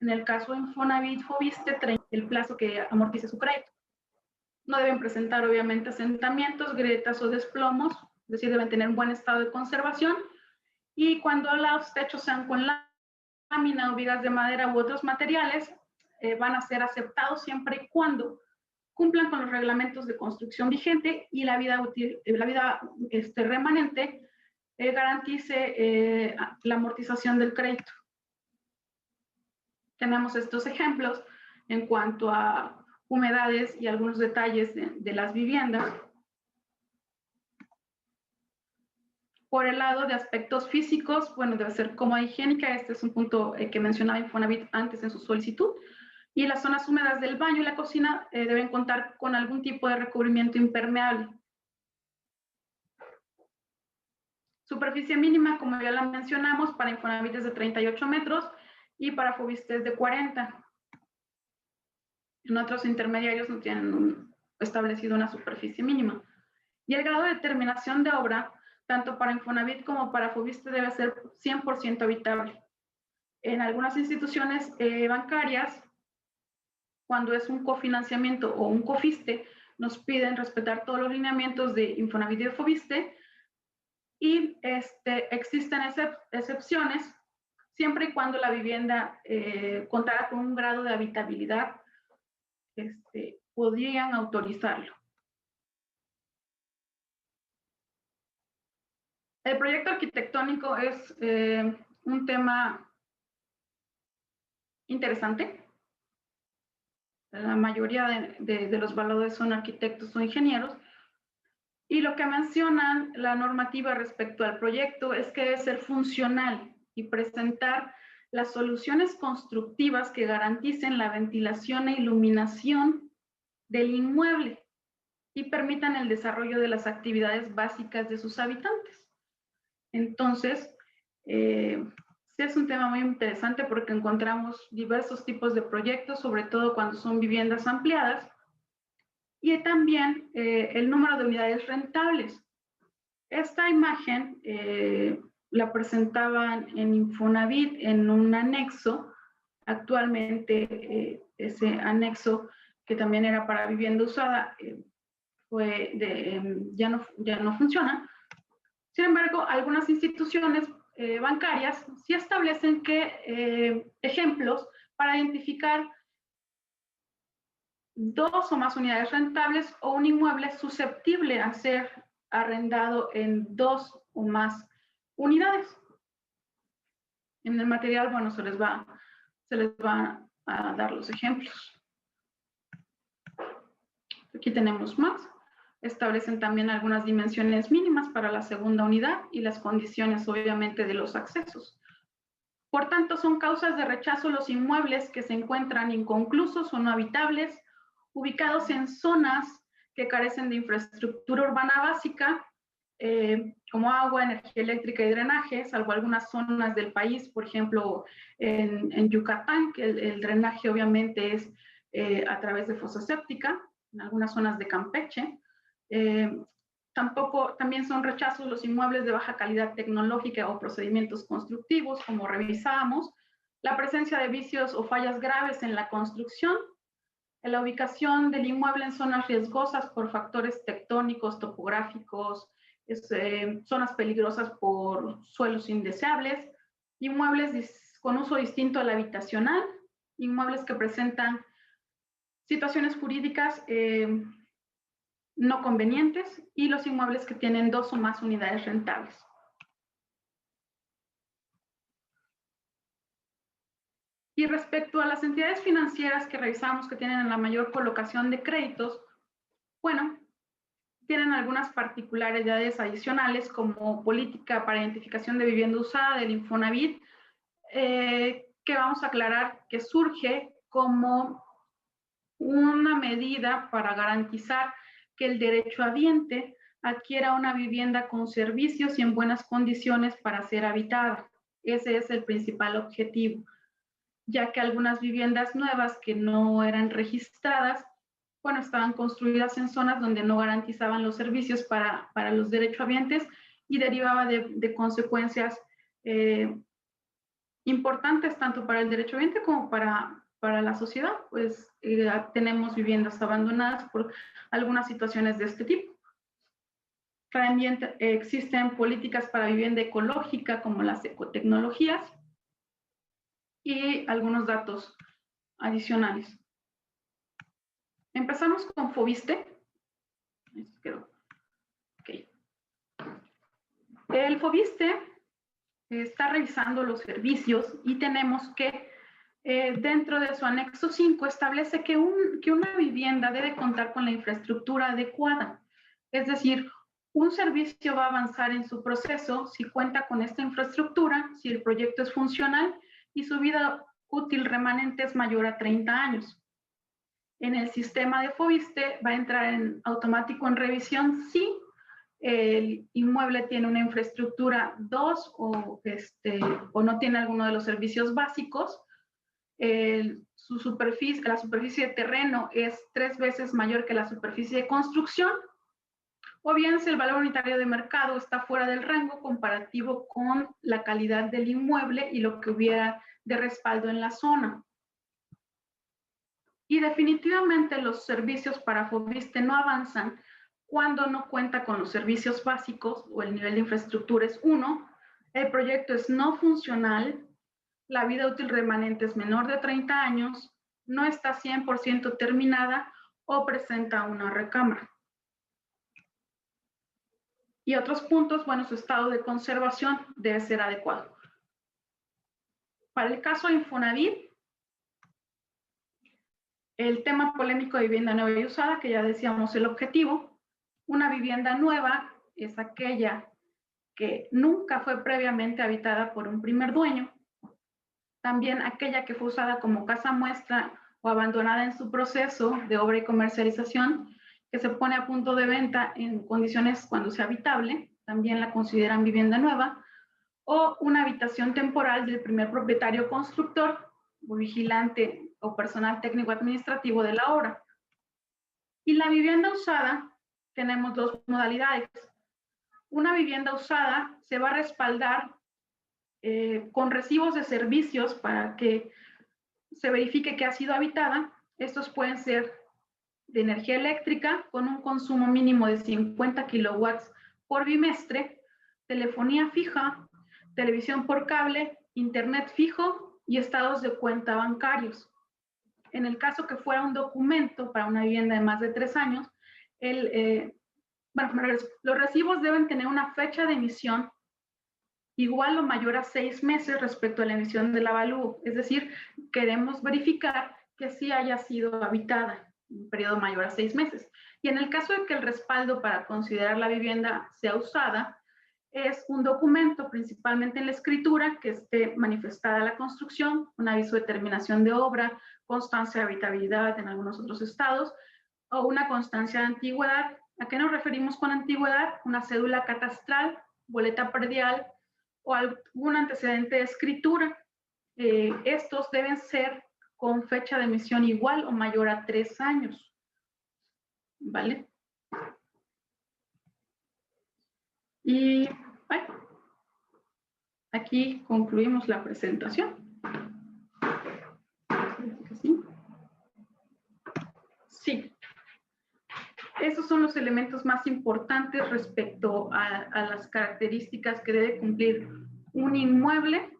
En el caso de Infonavit, Foviste, el plazo que amortice su crédito. No deben presentar, obviamente, asentamientos, grietas o desplomos, es decir, deben tener un buen estado de conservación. Y cuando los techos sean con lámina o vigas de madera u otros materiales, van a ser aceptados siempre y cuando cumplan con los reglamentos de construcción vigente y la vida útil, remanente garantice la amortización del crédito. Tenemos estos ejemplos en cuanto a humedades y algunos detalles de las viviendas. Por el lado de aspectos físicos, bueno, debe ser cómoda e higiénica. Este es un punto que mencionaba Infonavit antes en su solicitud. Y las zonas húmedas del baño y la cocina deben contar con algún tipo de recubrimiento impermeable. Superficie mínima, como ya la mencionamos, para Infonavit es de 38 metros y para Foviste es de 40. En otros intermediarios no tienen establecido una superficie mínima. Y el grado de terminación de obra, tanto para Infonavit como para Foviste, debe ser 100% habitable. En algunas instituciones bancarias, cuando es un cofinanciamiento o un cofiste, nos piden respetar todos los lineamientos de Infonavit y de Foviste, y existen excepciones siempre y cuando la vivienda contara con un grado de habitabilidad, podrían autorizarlo. El proyecto arquitectónico es un tema interesante. La mayoría de los evaluadores son arquitectos o ingenieros. Y lo que mencionan la normativa respecto al proyecto es que debe ser funcional y presentar las soluciones constructivas que garanticen la ventilación e iluminación del inmueble y permitan el desarrollo de las actividades básicas de sus habitantes. Entonces, sí es un tema muy interesante porque encontramos diversos tipos de proyectos, sobre todo cuando son viviendas ampliadas, y también el número de unidades rentables. Esta imagen la presentaban en Infonavit en un anexo. Actualmente ese anexo, que también era para vivienda usada, ya no funciona. Sin embargo, algunas instituciones bancarias sí establecen ejemplos para identificar 2 o más unidades rentables o un inmueble susceptible a ser arrendado en 2 o más unidades. En el material, bueno, se les va a dar los ejemplos. Aquí tenemos más. Establecen también algunas dimensiones mínimas para la segunda unidad y las condiciones, obviamente, de los accesos. Por tanto, son causas de rechazo los inmuebles que se encuentran inconclusos o no habitables, ubicados en zonas que carecen de infraestructura urbana básica, como agua, energía eléctrica y drenaje, salvo algunas zonas del país, por ejemplo, en Yucatán, que el drenaje obviamente es a través de fosa séptica, en algunas zonas de Campeche. También son rechazos los inmuebles de baja calidad tecnológica o procedimientos constructivos, como revisábamos, la presencia de vicios o fallas graves en la construcción, la ubicación del inmueble en zonas riesgosas por factores tectónicos, topográficos, zonas peligrosas por suelos indeseables, inmuebles con uso distinto al habitacional, inmuebles que presentan situaciones jurídicas no convenientes y los inmuebles que tienen 2 o más unidades rentables. Y respecto a las entidades financieras que revisamos que tienen la mayor colocación de créditos, bueno, tienen algunas particularidades adicionales como política para identificación de vivienda usada del Infonavit, que vamos a aclarar que surge como una medida para garantizar que el derechohabiente adquiera una vivienda con servicios y en buenas condiciones para ser habitada. Ese es el principal objetivo, ya que algunas viviendas nuevas que no eran registradas, bueno, estaban construidas en zonas donde no garantizaban los servicios para los derechohabientes y derivaba de consecuencias importantes tanto para el derechohabiente como para la sociedad, pues tenemos viviendas abandonadas por algunas situaciones de este tipo. También existen políticas para vivienda ecológica como las ecotecnologías y algunos datos adicionales. Empezamos con Foviste. Okay. El Foviste está revisando los servicios y tenemos que dentro de su anexo 5 establece que una vivienda debe contar con la infraestructura adecuada. Es decir, un servicio va a avanzar en su proceso si cuenta con esta infraestructura, si el proyecto es funcional y su vida útil remanente es mayor a 30 años. En el sistema de Foviste va a entrar en automático en revisión si el inmueble tiene una infraestructura 2 o no tiene alguno de los servicios básicos. La superficie de terreno es 3 veces mayor que la superficie de construcción, o bien si el valor unitario de mercado está fuera del rango comparativo con la calidad del inmueble y lo que hubiera de respaldo en la zona. Y definitivamente los servicios para Foviste no avanzan cuando no cuenta con los servicios básicos o el nivel de infraestructura es 1, el proyecto es no funcional, la vida útil remanente es menor de 30 años, no está 100% terminada o presenta una recámara. Y otros puntos, bueno, su estado de conservación debe ser adecuado. Para el caso de Infonavit, el tema polémico de vivienda nueva y usada, que ya decíamos el objetivo, una vivienda nueva es aquella que nunca fue previamente habitada por un primer dueño. También aquella que fue usada como casa muestra o abandonada en su proceso de obra y comercialización, que se pone a punto de venta en condiciones cuando sea habitable, también la consideran vivienda nueva, o una habitación temporal del primer propietario constructor, o vigilante o personal técnico administrativo de la obra. Y la vivienda usada, tenemos 2 modalidades. Una vivienda usada se va a respaldar con recibos de servicios para que se verifique que ha sido habitada. Estos pueden ser de energía eléctrica con un consumo mínimo de 50 kilowatts por bimestre, telefonía fija, televisión por cable, internet fijo y estados de cuenta bancarios. En el caso que fuera un documento para una vivienda de más de 3 años, los recibos deben tener una fecha de emisión igual o mayor a 6 meses respecto a la emisión del avalúo. Es decir, queremos verificar que sí haya sido habitada en un periodo mayor a 6 meses. Y en el caso de que el respaldo para considerar la vivienda sea usada, es un documento, principalmente en la escritura, que esté manifestada la construcción, un aviso de terminación de obra, constancia de habitabilidad en algunos otros estados, o una constancia de antigüedad. ¿A qué nos referimos con antigüedad? Una cédula catastral, boleta predial o algún antecedente de escritura. Estos deben ser con fecha de emisión igual o mayor a 3 años. ¿Vale? Y bueno, aquí concluimos la presentación. Sí. Esos son los elementos más importantes respecto a las características que debe cumplir un inmueble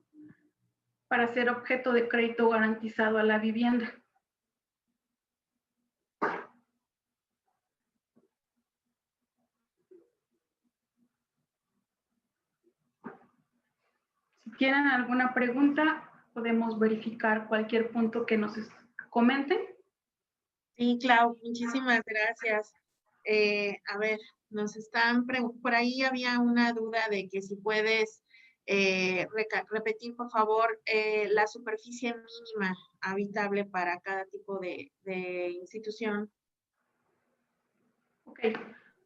para ser objeto de crédito garantizado a la vivienda. Si tienen alguna pregunta, podemos verificar cualquier punto que nos comenten. Sí, Clau, muchísimas gracias. A ver, por ahí había una duda de que si puedes repetir, por favor, la superficie mínima habitable para cada tipo de institución. Ok.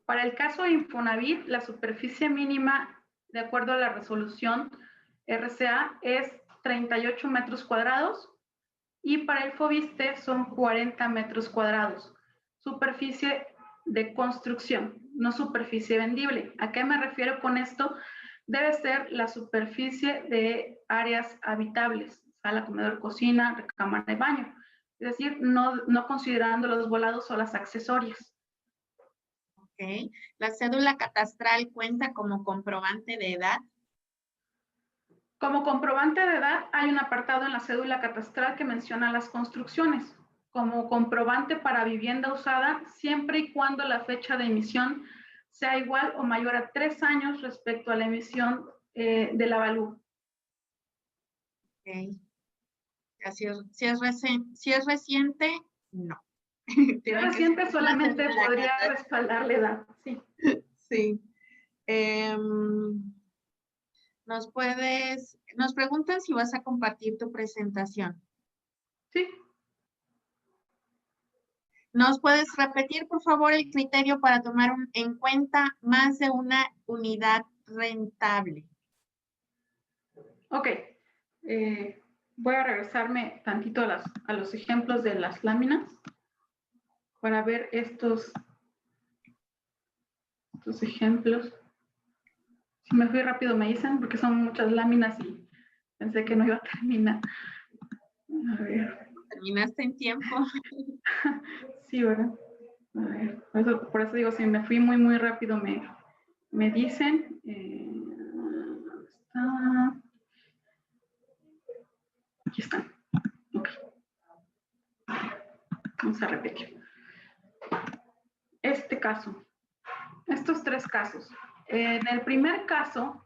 Para el caso de Infonavit, la superficie mínima, de acuerdo a la resolución RCA, es 38 metros cuadrados y para el Fobiste son 40 metros cuadrados. Superficie de construcción, no superficie vendible. ¿A qué me refiero con esto? Debe ser la superficie de áreas habitables, sala, comedor, cocina, recámara de baño. Es decir, no considerando los volados o las accesorias. Ok. ¿La cédula catastral cuenta como comprobante de edad? Como comprobante de edad, hay un apartado en la cédula catastral que menciona las construcciones. Como comprobante para vivienda usada, siempre y cuando la fecha de emisión sea igual o mayor a 3 años respecto a la emisión del avalúo. Ok. Si es reciente, no. Si es reciente, solamente podría respaldar la edad. Sí. Sí. Nos preguntan si vas a compartir tu presentación. Sí. ¿Nos puedes repetir, por favor, el criterio para tomar en cuenta más de una unidad rentable? Ok. Voy a regresarme tantito a los ejemplos de las láminas para ver estos ejemplos. Si me fui rápido me dicen, porque son muchas láminas y pensé que no iba a terminar. A ver. ¿Terminaste en tiempo? Sí, ¿verdad? A ver, por eso digo, si me fui muy rápido me dicen. ¿Dónde está? Aquí están. Ok. Vamos a repetir. Este caso. Estos 3 casos. En el primer caso,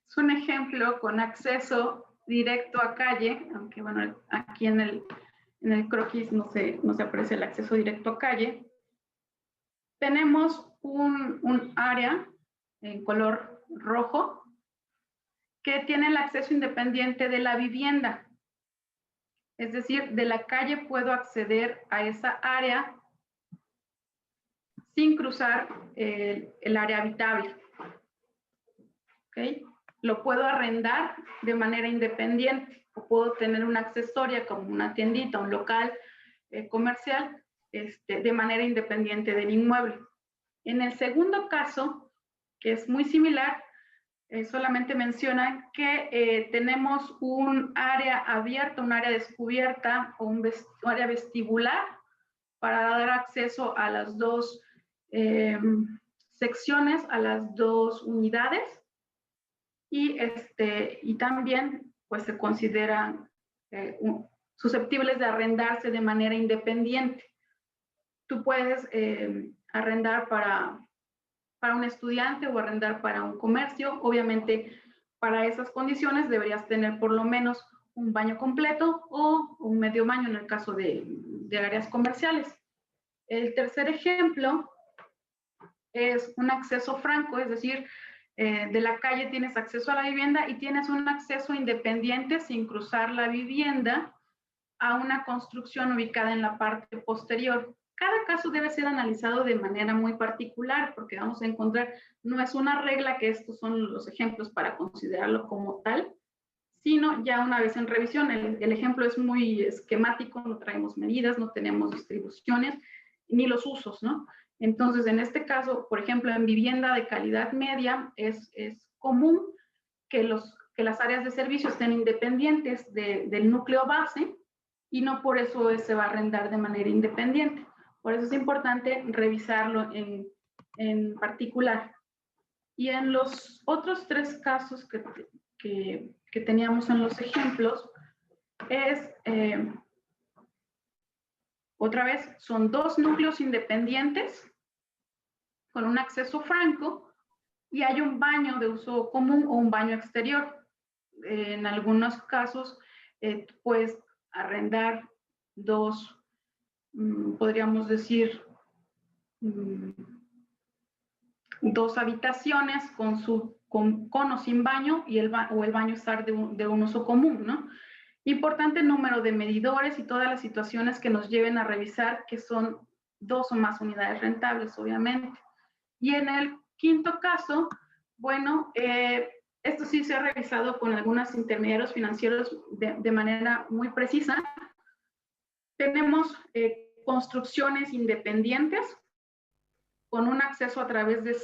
es un ejemplo con acceso directo a calle, aunque bueno, aquí en el croquis no se aprecia el acceso directo a calle. Tenemos un área en color rojo que tiene el acceso independiente de la vivienda. Es decir, de la calle puedo acceder a esa área sin cruzar el área habitable. ¿Okay? Lo puedo arrendar de manera independiente o puedo tener una accesoria como una tiendita, un local comercial de manera independiente del inmueble. En el segundo caso, que es muy similar, solamente menciona que tenemos un área abierta, un área descubierta o un área vestibular para dar acceso a las dos secciones, a las dos unidades, y también pues se consideran susceptibles de arrendarse de manera independiente. Tú puedes arrendar para un estudiante o arrendar para un comercio. Obviamente, para esas condiciones deberías tener por lo menos un baño completo o un medio baño en el caso de áreas comerciales. El tercer ejemplo es un acceso franco, es decir, de la calle tienes acceso a la vivienda y tienes un acceso independiente sin cruzar la vivienda a una construcción ubicada en la parte posterior. Cada caso debe ser analizado de manera muy particular porque vamos a encontrar, no es una regla que estos son los ejemplos para considerarlo como tal, sino ya una vez en revisión. El ejemplo es muy esquemático, no traemos medidas, no tenemos distribuciones ni los usos, ¿no? Entonces, en este caso, por ejemplo, en vivienda de calidad media es común que las áreas de servicio estén independientes del núcleo base y no por eso se va a arrendar de manera independiente. Por eso es importante revisarlo en particular. Y en los otros tres casos que teníamos en los ejemplos, otra vez, son dos núcleos independientes con un acceso franco y hay un baño de uso común o un baño exterior. En algunos casos, puedes arrendar dos, podríamos decir, dos habitaciones con o sin baño y el baño estar de un uso común, ¿no? Importante número de medidores y todas las situaciones que nos lleven a revisar que son dos o más unidades rentables, obviamente. Y en el quinto caso, bueno, esto sí se ha revisado con algunos intermediarios financieros de manera muy precisa. Tenemos construcciones independientes con un acceso a través de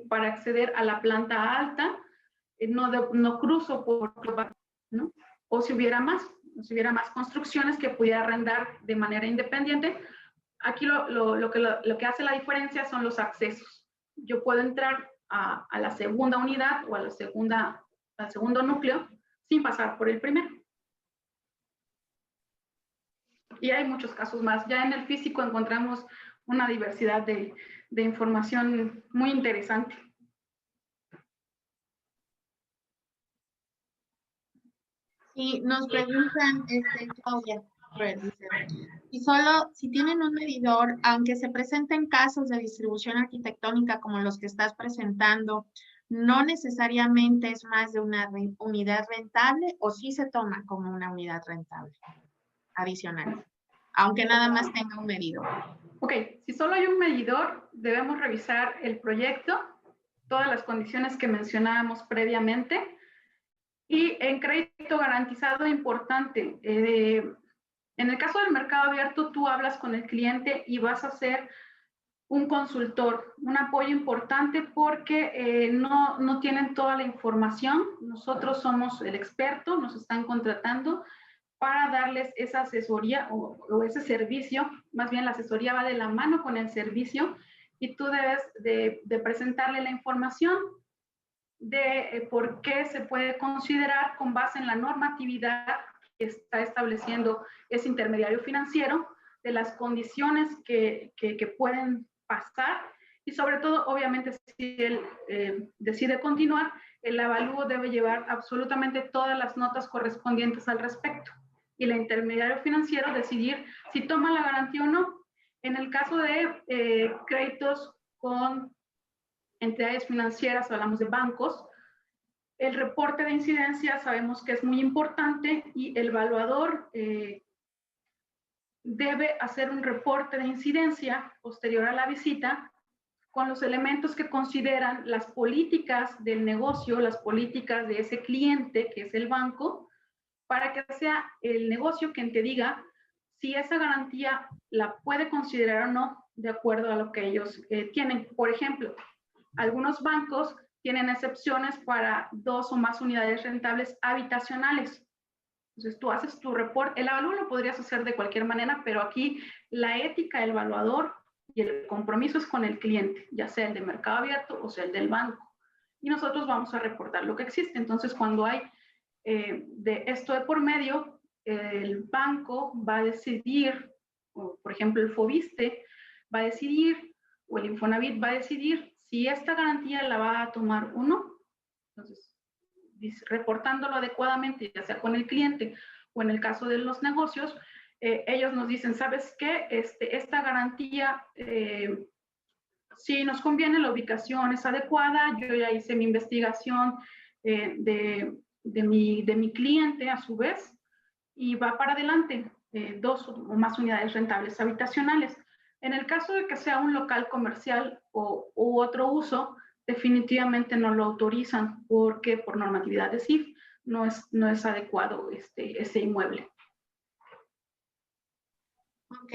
para acceder a la planta alta, no cruzo ¿no? O si hubiera más construcciones que pudiera arrendar de manera independiente. Aquí lo que hace la diferencia son los accesos. Yo puedo entrar a la segunda unidad o al segundo núcleo sin pasar por el primero. Y hay muchos casos más. Ya en el físico encontramos una diversidad de información muy interesante. Sí, nos preguntan, Claudia, y solo si tienen un medidor, aunque se presenten casos de distribución arquitectónica como los que estás presentando, no necesariamente es más de una unidad rentable o sí se toma como una unidad rentable adicional, aunque nada más tenga un medidor. Ok, si solo hay un medidor, debemos revisar el proyecto, todas las condiciones que mencionábamos previamente, y en crédito garantizado, importante, en el caso del mercado abierto, tú hablas con el cliente y vas a ser un consultor, un apoyo importante porque no tienen toda la información. Nosotros somos el experto, nos están contratando para darles esa asesoría o ese servicio. Más bien la asesoría va de la mano con el servicio y tú debes de presentarle la información de por qué se puede considerar con base en la normatividad que está estableciendo ese intermediario financiero, de las condiciones que pueden pasar y sobre todo, obviamente, si él decide continuar, el avalúo debe llevar absolutamente todas las notas correspondientes al respecto y el intermediario financiero decidir si toma la garantía o no. En el caso de créditos con entidades financieras, hablamos de bancos, el reporte de incidencia sabemos que es muy importante y el evaluador debe hacer un reporte de incidencia posterior a la visita con los elementos que consideran las políticas del negocio, las políticas de ese cliente que es el banco, para que sea el negocio quien te diga si esa garantía la puede considerar o no de acuerdo a lo que ellos tienen. Por ejemplo, algunos bancos tienen excepciones para 2 o más unidades rentables habitacionales. Entonces tú haces tu report, el avalúo lo podrías hacer de cualquier manera, pero aquí la ética del evaluador y el compromiso es con el cliente, ya sea el de mercado abierto o sea el del banco. Y nosotros vamos a reportar lo que existe. Entonces cuando hay de esto de por medio, el banco va a decidir, o por ejemplo el FOBISTE va a decidir, o el Infonavit va a decidir si esta garantía la va a tomar o no. Entonces, reportándolo adecuadamente, ya sea con el cliente o en el caso de los negocios, ellos nos dicen, ¿sabes qué? Esta garantía, si nos conviene, la ubicación es adecuada, yo ya hice mi investigación de mi cliente a su vez, y va para adelante, 2 o más unidades rentables habitacionales. En el caso de que sea un local comercial u otro uso, definitivamente no lo autorizan porque por normatividad de CIF no es adecuado ese inmueble. Ok,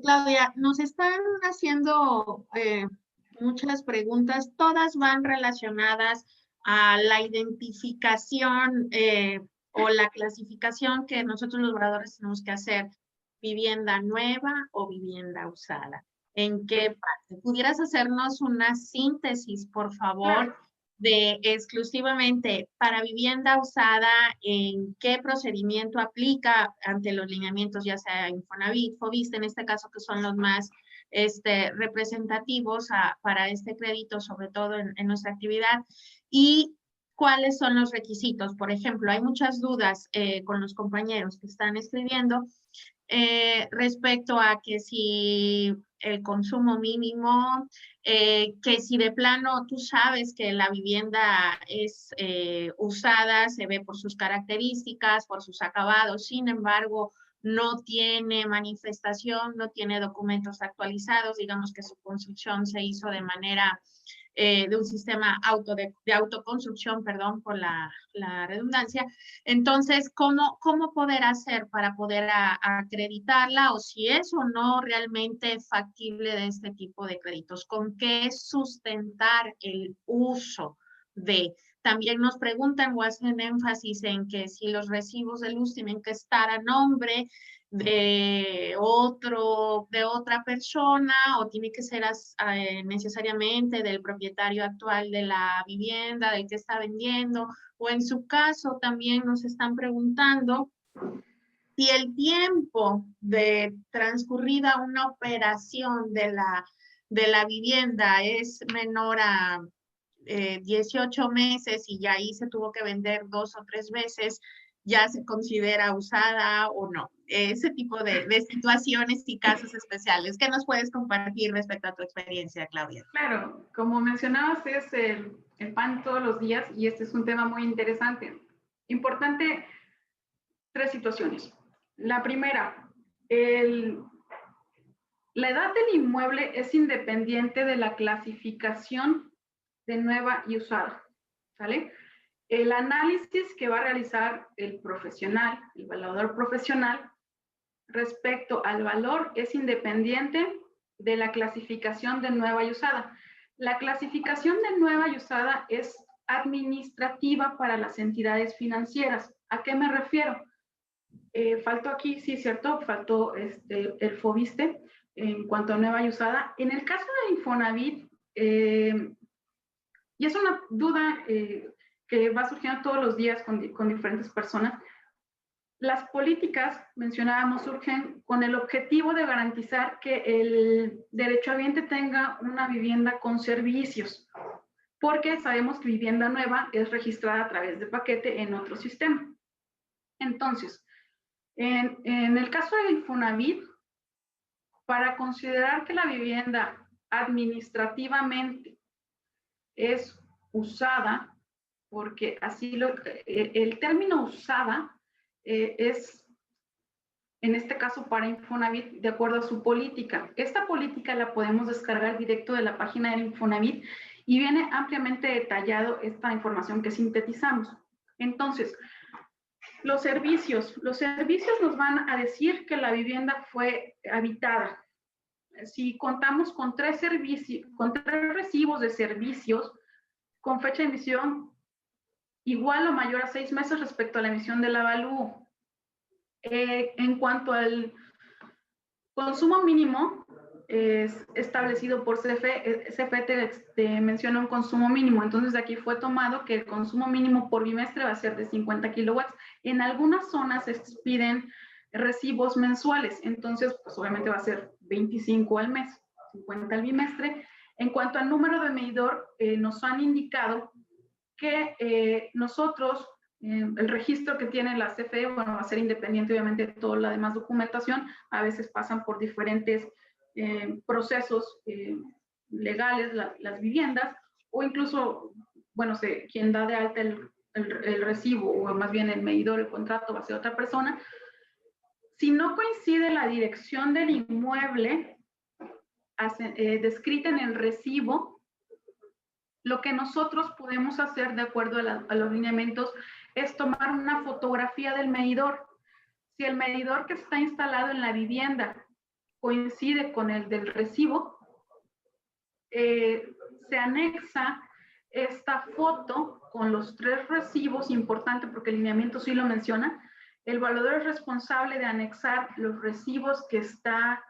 Claudia, nos están haciendo muchas preguntas, todas van relacionadas a la identificación o la clasificación que nosotros los operadores tenemos que hacer, vivienda nueva o vivienda usada. ¿En qué parte? ¿Pudieras hacernos una síntesis, por favor, de exclusivamente para vivienda usada, en qué procedimiento aplica ante los lineamientos, ya sea Infonavit, FOBISTE, en este caso, que son los más representativos para este crédito, sobre todo en nuestra actividad, y cuáles son los requisitos? Por ejemplo, hay muchas dudas con los compañeros que están escribiendo respecto a que si el consumo mínimo, que si de plano tú sabes que la vivienda es usada, se ve por sus características, por sus acabados, sin embargo, no tiene manifestación, no tiene documentos actualizados, digamos que su construcción se hizo de manera de un sistema de autoconstrucción, perdón por la redundancia. Entonces, ¿cómo poder hacer para poder acreditarla, o si es o no realmente factible de este tipo de créditos? ¿Con qué sustentar el uso de? También nos preguntan o hacen énfasis en que si los recibos de luz tienen que estar a nombre de otra persona, o tiene que ser necesariamente del propietario actual de la vivienda, del que está vendiendo, o en su caso también nos están preguntando si el tiempo de transcurrida una operación de la vivienda es menor a 18 meses y ya ahí se tuvo que vender 2 o 3 veces, ya se considera usada o no. Ese tipo de situaciones y casos especiales. ¿Qué nos puedes compartir respecto a tu experiencia, Claudia? Claro, como mencionabas, es el pan todos los días y este es un tema muy interesante. Importante, 3 situaciones. La primera, la edad del inmueble es independiente de la clasificación de nueva y usada, ¿sale? El análisis que va a realizar el profesional, el evaluador profesional, respecto al valor es independiente de la clasificación de nueva y usada. La clasificación de nueva y usada es administrativa para las entidades financieras. ¿A qué me refiero? Faltó aquí, sí, cierto, faltó el FOBISTE en cuanto a nueva y usada. En el caso de Infonavit, y es una duda que va surgiendo todos los días con diferentes personas, las políticas, mencionábamos, surgen con el objetivo de garantizar que el derechohabiente tenga una vivienda con servicios, porque sabemos que vivienda nueva es registrada a través de paquete en otro sistema. Entonces, en el caso de Infonavit, para considerar que la vivienda administrativamente es usada, porque así el término usada es, en este caso para Infonavit, de acuerdo a su política. Esta política la podemos descargar directo de la página del Infonavit y viene ampliamente detallado esta información que sintetizamos. Entonces, Los servicios nos van a decir que la vivienda fue habitada. Si contamos con tres recibos de servicios con fecha de emisión igual o mayor a 6 meses respecto a la emisión del avalúo. En cuanto al consumo mínimo, es establecido por CFE, te menciona un consumo mínimo, entonces de aquí fue tomado que el consumo mínimo por bimestre va a ser de 50 kilowatts. En algunas zonas se piden recibos mensuales, entonces pues obviamente va a ser 25 al mes, 50 al bimestre. En cuanto al número de medidor, nos han indicado que nosotros, el registro que tiene la CFE, bueno, va a ser independiente obviamente de toda la demás documentación, a veces pasan por diferentes procesos legales las viviendas, o incluso, bueno, quien da de alta el recibo, o más bien el medidor, el contrato, va a ser otra persona. Si no coincide la dirección del inmueble descrita en el recibo, lo que nosotros podemos hacer de acuerdo a los lineamientos es tomar una fotografía del medidor. Si el medidor que está instalado en la vivienda coincide con el del recibo, se anexa esta foto con los 3 recibos, importante porque el lineamiento sí lo menciona. El evaluador es responsable de anexar los recibos que está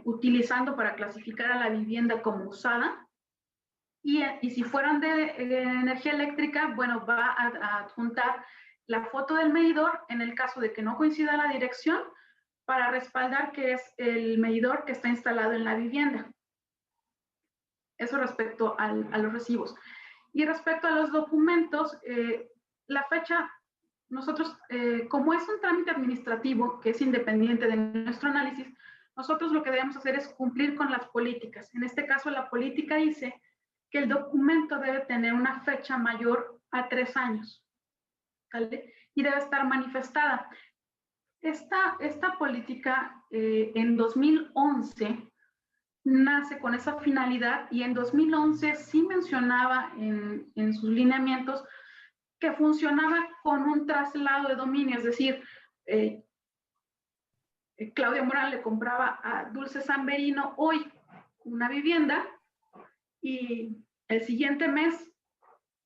utilizando para clasificar a la vivienda como usada. Y si fueran de energía eléctrica, bueno, va a adjuntar la foto del medidor en el caso de que no coincida la dirección para respaldar que es el medidor que está instalado en la vivienda. Eso respecto a los recibos. Y respecto a los documentos, la fecha, nosotros, como es un trámite administrativo que es independiente de nuestro análisis, nosotros lo que debemos hacer es cumplir con las políticas. En este caso, la política dice que el documento debe tener una fecha mayor a 3 años, ¿vale? Y debe estar manifestada. Esta política en 2011 nace con esa finalidad, y en 2011 sí mencionaba en sus lineamientos que funcionaba con un traslado de dominio, es decir, Claudia Morán le compraba a Dulce Samberino hoy una vivienda, y el siguiente mes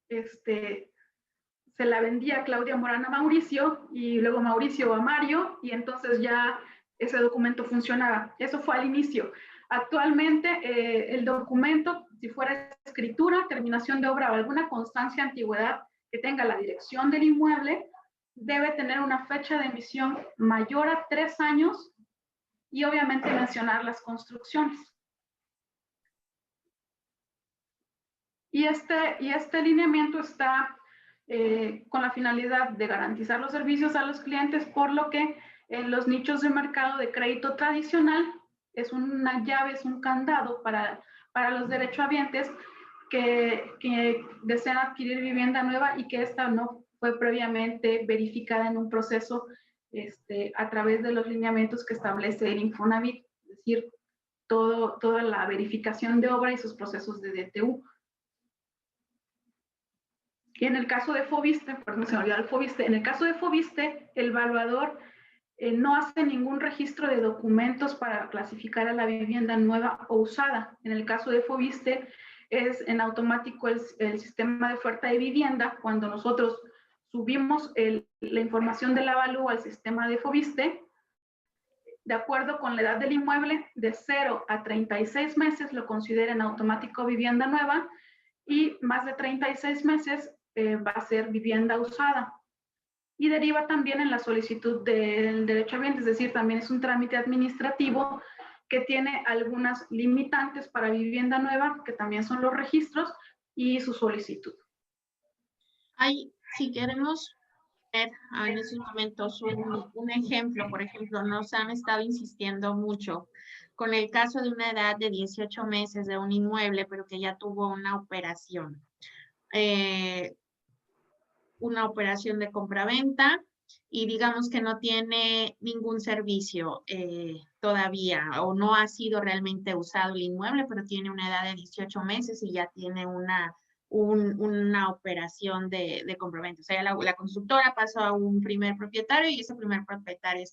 se la vendía Claudia Morán a Mauricio, y luego Mauricio a Mario, y entonces ya ese documento funcionaba. Eso fue al inicio. Actualmente el documento, si fuera escritura, terminación de obra o alguna constancia de antigüedad que tenga la dirección del inmueble, debe tener una fecha de emisión mayor a 3 años y obviamente mencionar las construcciones. Y este lineamiento está con la finalidad de garantizar los servicios a los clientes, por lo que en los nichos de mercado de crédito tradicional es una llave, es un candado para los derechohabientes que desean adquirir vivienda nueva y que esta no fue previamente verificada en un proceso a través de los lineamientos que establece el Infonavit, es decir, toda la verificación de obra y sus procesos de DTU. Y en el caso de Foviste, perdón, se me olvidó el Foviste, en el caso de Foviste, el evaluador no hace ningún registro de documentos para clasificar a la vivienda nueva o usada. En el caso de Foviste, es en automático el sistema de oferta de vivienda. Cuando nosotros subimos la información del avalúo al sistema de Foviste, de acuerdo con la edad del inmueble, de 0 a 36 meses lo considera en automático vivienda nueva, y más de 36 meses va a ser vivienda usada. Y deriva también en la solicitud del derechohabiente, es decir, también es un trámite administrativo que tiene algunas limitantes para vivienda nueva, que también son los registros y su solicitud. Si queremos ver en estos momentos un ejemplo, por ejemplo, nos han estado insistiendo mucho con el caso de una edad de 18 meses de un inmueble, pero que ya tuvo una operación de compraventa, y digamos que no tiene ningún servicio todavía, o no ha sido realmente usado el inmueble, pero tiene una edad de 18 meses y ya tiene una una operación de compraventa. O sea, la constructora pasó a un primer propietario y ese primer propietario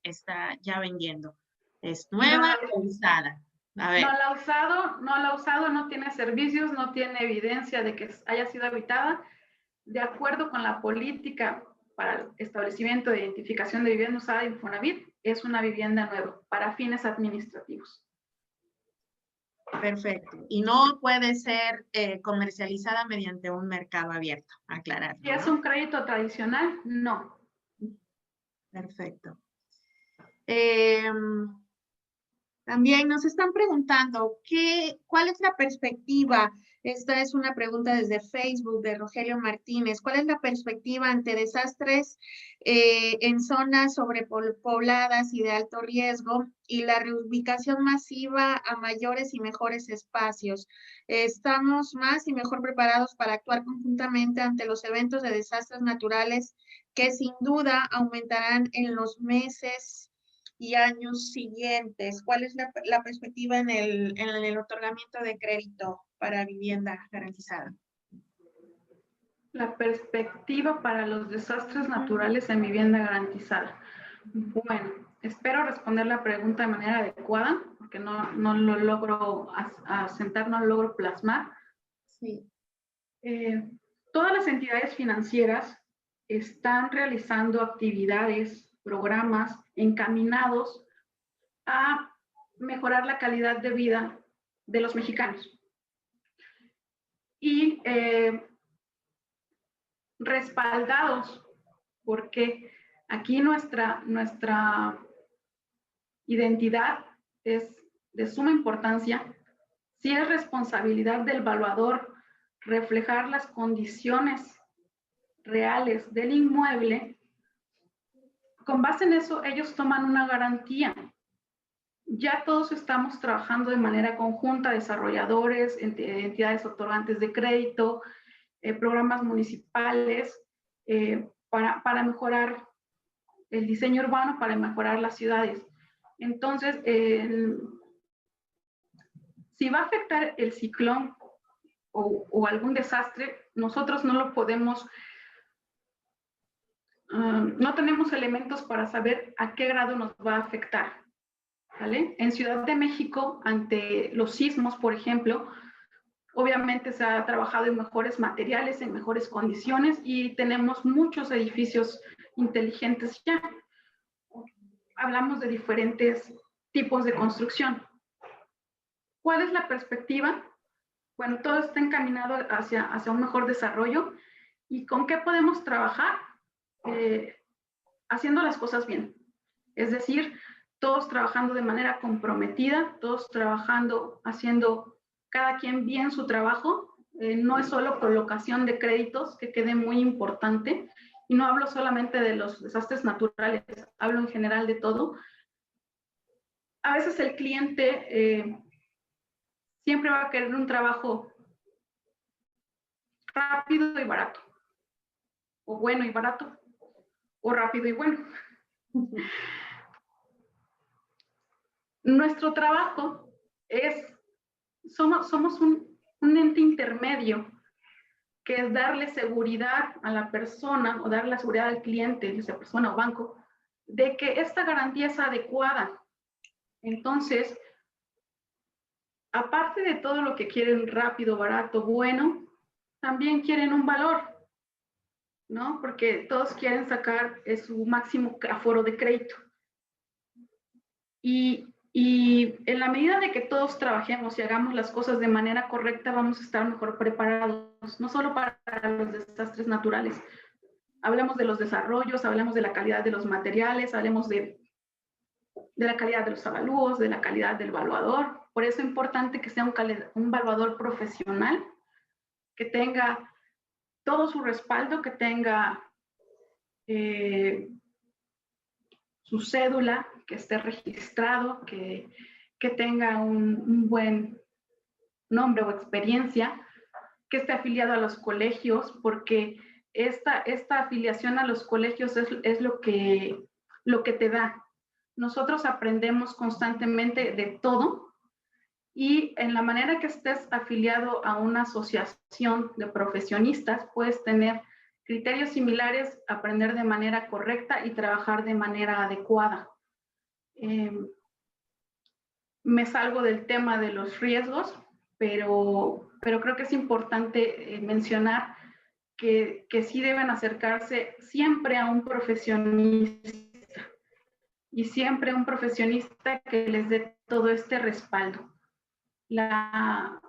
está ya vendiendo. ¿Es nueva o usada? A ver. No la ha usado, no tiene servicios, no tiene evidencia de que haya sido habitada. De acuerdo con la política para el establecimiento de identificación de vivienda usada de Infonavit, es una vivienda nueva para fines administrativos. Perfecto. Y no puede ser comercializada mediante un mercado abierto, aclarar. Si es un crédito tradicional, no. Perfecto. También nos están preguntando, ¿cuál es la perspectiva? Esta es una pregunta desde Facebook de Rogelio Martínez. ¿Cuál es la perspectiva ante desastres en zonas sobrepobladas y de alto riesgo y la reubicación masiva a mayores y mejores espacios? ¿Estamos más y mejor preparados para actuar conjuntamente ante los eventos de desastres naturales que sin duda aumentarán en los meses y años siguientes? ¿Cuál es la perspectiva en el otorgamiento de crédito para vivienda garantizada? La perspectiva para los desastres naturales en vivienda garantizada. Bueno, espero responder la pregunta de manera adecuada, porque no lo logro asentar, no lo logro plasmar. Sí. Todas las entidades financieras están realizando actividades, programas encaminados a mejorar la calidad de vida de los mexicanos. Y respaldados, porque aquí nuestra identidad es de suma importancia. Sí es responsabilidad del evaluador reflejar las condiciones reales del inmueble. Con base en eso, ellos toman una garantía. Ya todos estamos trabajando de manera conjunta, desarrolladores, entidades otorgantes de crédito, programas municipales, para mejorar el diseño urbano, para mejorar las ciudades. Entonces, si va a afectar el ciclón o algún desastre, nosotros no lo podemos, no tenemos elementos para saber a qué grado nos va a afectar, ¿vale? En Ciudad de México, ante los sismos, por ejemplo, obviamente se ha trabajado en mejores materiales, en mejores condiciones y tenemos muchos edificios inteligentes ya. Hablamos de diferentes tipos de construcción. ¿Cuál es la perspectiva? Bueno, todo está encaminado hacia un mejor desarrollo. ¿Y con qué podemos trabajar? Haciendo las cosas bien. Es decir, todos trabajando de manera comprometida, todos trabajando, haciendo cada quien bien su trabajo. No es solo colocación de créditos, que quede muy importante. Y no hablo solamente de los desastres naturales, hablo en general de todo. A veces el cliente siempre va a querer un trabajo rápido y barato, o bueno y barato, o rápido y bueno. Nuestro trabajo somos un ente intermedio, que es darle seguridad a la persona o darle la seguridad al cliente, esa persona o banco, de que esta garantía es adecuada. Entonces, aparte de todo lo que quieren rápido, barato, bueno, también quieren un valor, ¿no? Porque todos quieren sacar su máximo aforo de crédito. Y en la medida de que todos trabajemos y hagamos las cosas de manera correcta, vamos a estar mejor preparados, no solo para los desastres naturales. Hablamos de los desarrollos, hablamos de la calidad de los materiales, hablemos de la calidad de los avalúos, de la calidad del evaluador. Por eso es importante que sea un evaluador profesional, que tenga todo su respaldo, que tenga su cédula, que esté registrado, que tenga un buen nombre o experiencia, que esté afiliado a los colegios, porque esta afiliación a los colegios es lo que te da. Nosotros aprendemos constantemente de todo Y en la manera que estés afiliado a una asociación de profesionistas, puedes tener criterios similares, aprender de manera correcta y trabajar de manera adecuada. Me salgo del tema de los riesgos, pero creo que es importante mencionar que sí deben acercarse siempre a un profesionista y siempre a un profesionista que les dé todo este respaldo. La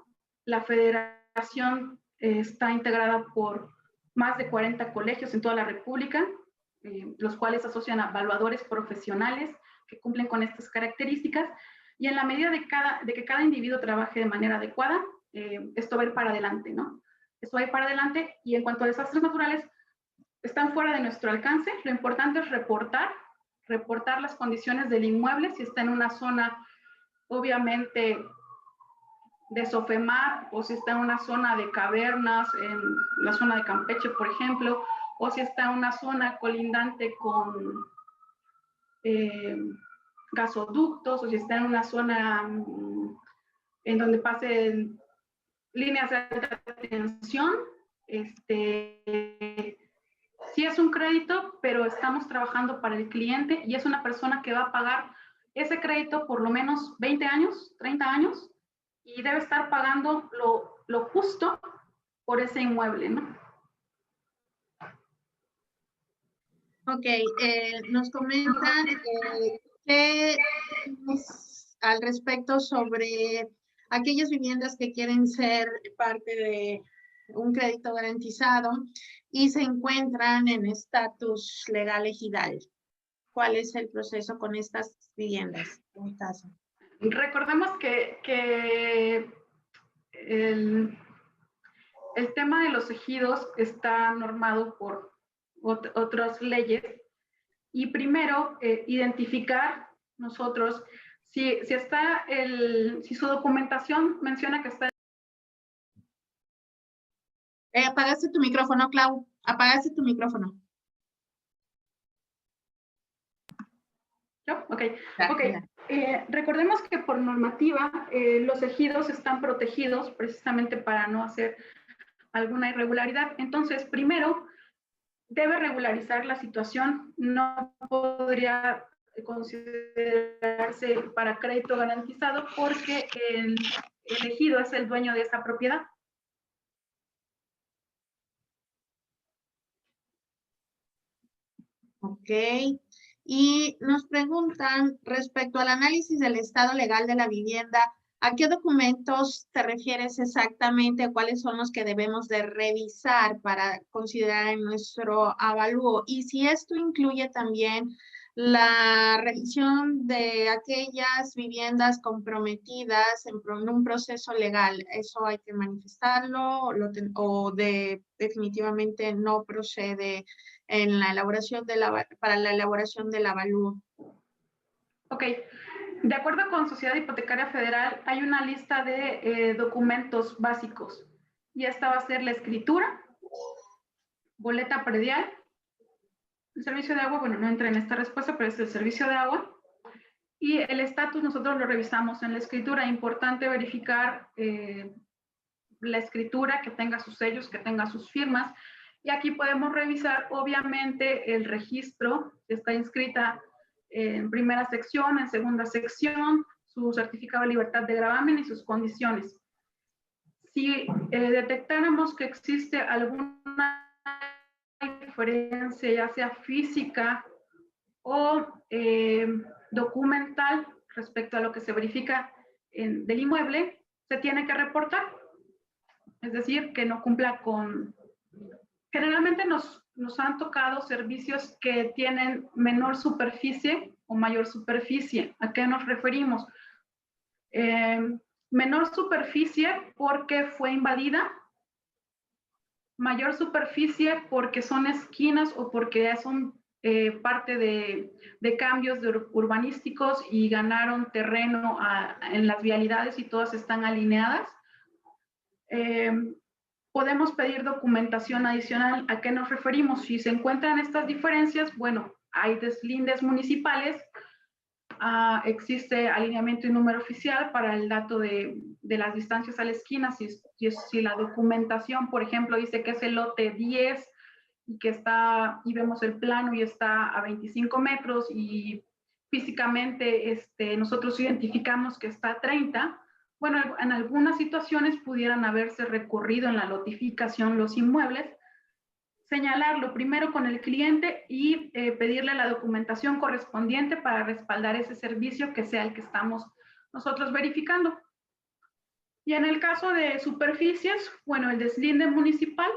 federación está integrada por más de 40 colegios en toda la República, los cuales asocian a evaluadores profesionales que cumplen con estas características, y en la medida de que cada individuo trabaje de manera adecuada, esto va a ir para adelante, ¿no? Esto va a ir para adelante, y en cuanto a desastres naturales, están fuera de nuestro alcance. Lo importante es reportar las condiciones del inmueble, si está en una zona, obviamente, de Sofemar, o si está en una zona de cavernas, en la zona de Campeche, por ejemplo, o si está en una zona colindante con gasoductos, o si está en una zona en donde pasen líneas de alta tensión. Sí es un crédito, pero estamos trabajando para el cliente y es una persona que va a pagar ese crédito por lo menos 20 años, 30 años, y debe estar pagando lo justo por ese inmueble, ¿no? Ok, nos comentan qué al respecto sobre aquellas viviendas que quieren ser parte de un crédito garantizado y se encuentran en estatus legal ejidal. ¿Cuál es el proceso con estas viviendas en mi caso? Recordemos que el tema de los ejidos está normado por otras leyes, y primero identificar nosotros si su documentación menciona que está. Apagaste tu micrófono, Clau. Apagaste tu micrófono. ¿No? Ok. Recordemos que por normativa los ejidos están protegidos precisamente para no hacer alguna irregularidad. Entonces, primero, debe regularizar la situación. No podría considerarse para crédito garantizado porque el ejido es el dueño de esa propiedad. Ok. Y nos preguntan respecto al análisis del estado legal de la vivienda, ¿a qué documentos te refieres exactamente? ¿Cuáles son los que debemos de revisar para considerar en nuestro avalúo? Y si esto incluye también la revisión de aquellas viviendas comprometidas en un proceso legal, ¿eso hay que manifestarlo o definitivamente no procede en la elaboración para la elaboración del avalúo? Ok. De acuerdo con Sociedad Hipotecaria Federal, hay una lista de documentos básicos, y esta va a ser la escritura, boleta predial, el servicio de agua, bueno, no entra en esta respuesta, pero es el servicio de agua, y el estatus nosotros lo revisamos en la escritura. Importante verificar la escritura, que tenga sus sellos, que tenga sus firmas, y aquí podemos revisar obviamente el registro, que está inscrita en primera sección, en segunda sección, su certificado de libertad de gravamen y sus condiciones. Si detectáramos que existe alguna diferencia, ya sea física o documental, respecto a lo que se verifica del inmueble, se tiene que reportar. Es decir, que no cumpla con... Generalmente nos han tocado servicios que tienen menor superficie o mayor superficie. ¿A qué nos referimos? Menor superficie porque fue invadida, mayor superficie porque son esquinas o porque son parte de cambios urbanísticos y ganaron terreno en las vialidades y todas están alineadas. Podemos pedir documentación adicional. ¿A qué nos referimos? Si se encuentran estas diferencias, bueno, hay deslindes municipales, existe alineamiento y número oficial para el dato de las distancias a la esquina. Si la documentación, por ejemplo, dice que es el lote 10 y vemos el plano y está a 25 metros y físicamente nosotros identificamos que está a 30, bueno, en algunas situaciones pudieran haberse recorrido en la lotificación los inmuebles, señalarlo primero con el cliente y pedirle la documentación correspondiente para respaldar ese servicio que sea el que estamos nosotros verificando. Y en el caso de superficies, bueno, el deslinde municipal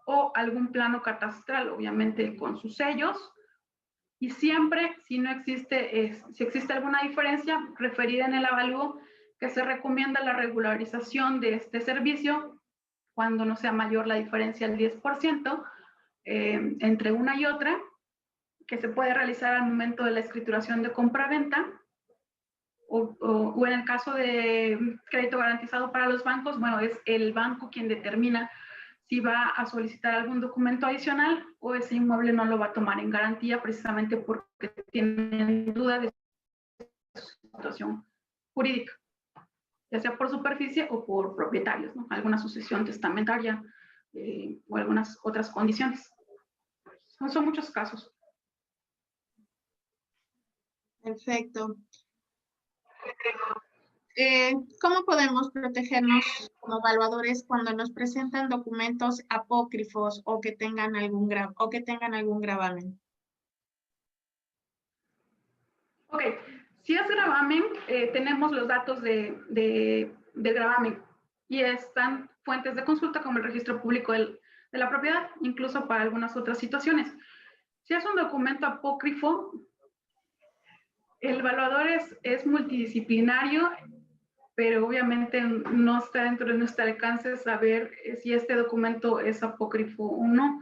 o algún plano catastral, obviamente con sus sellos. Y siempre, si existe alguna diferencia, referida en el avalúo, que se recomienda la regularización de este servicio cuando no sea mayor la diferencia del 10% entre una y otra, que se puede realizar al momento de la escrituración de compra-venta, o en el caso de crédito garantizado para los bancos, bueno, es el banco quien determina si va a solicitar algún documento adicional o ese inmueble no lo va a tomar en garantía precisamente porque tienen duda de su situación jurídica, ya sea por superficie o por propietarios, ¿no? Alguna sucesión testamentaria o algunas otras condiciones. Son muchos casos. Perfecto. ¿Cómo podemos protegernos como evaluadores cuando nos presentan documentos apócrifos o que tengan algún gravamen? Ok, si es gravamen, tenemos los datos del gravamen y están fuentes de consulta como el registro público de la propiedad, incluso para algunas otras situaciones. Si es un documento apócrifo, el evaluador es multidisciplinario, pero obviamente no está dentro de nuestro alcance saber si este documento es apócrifo o no.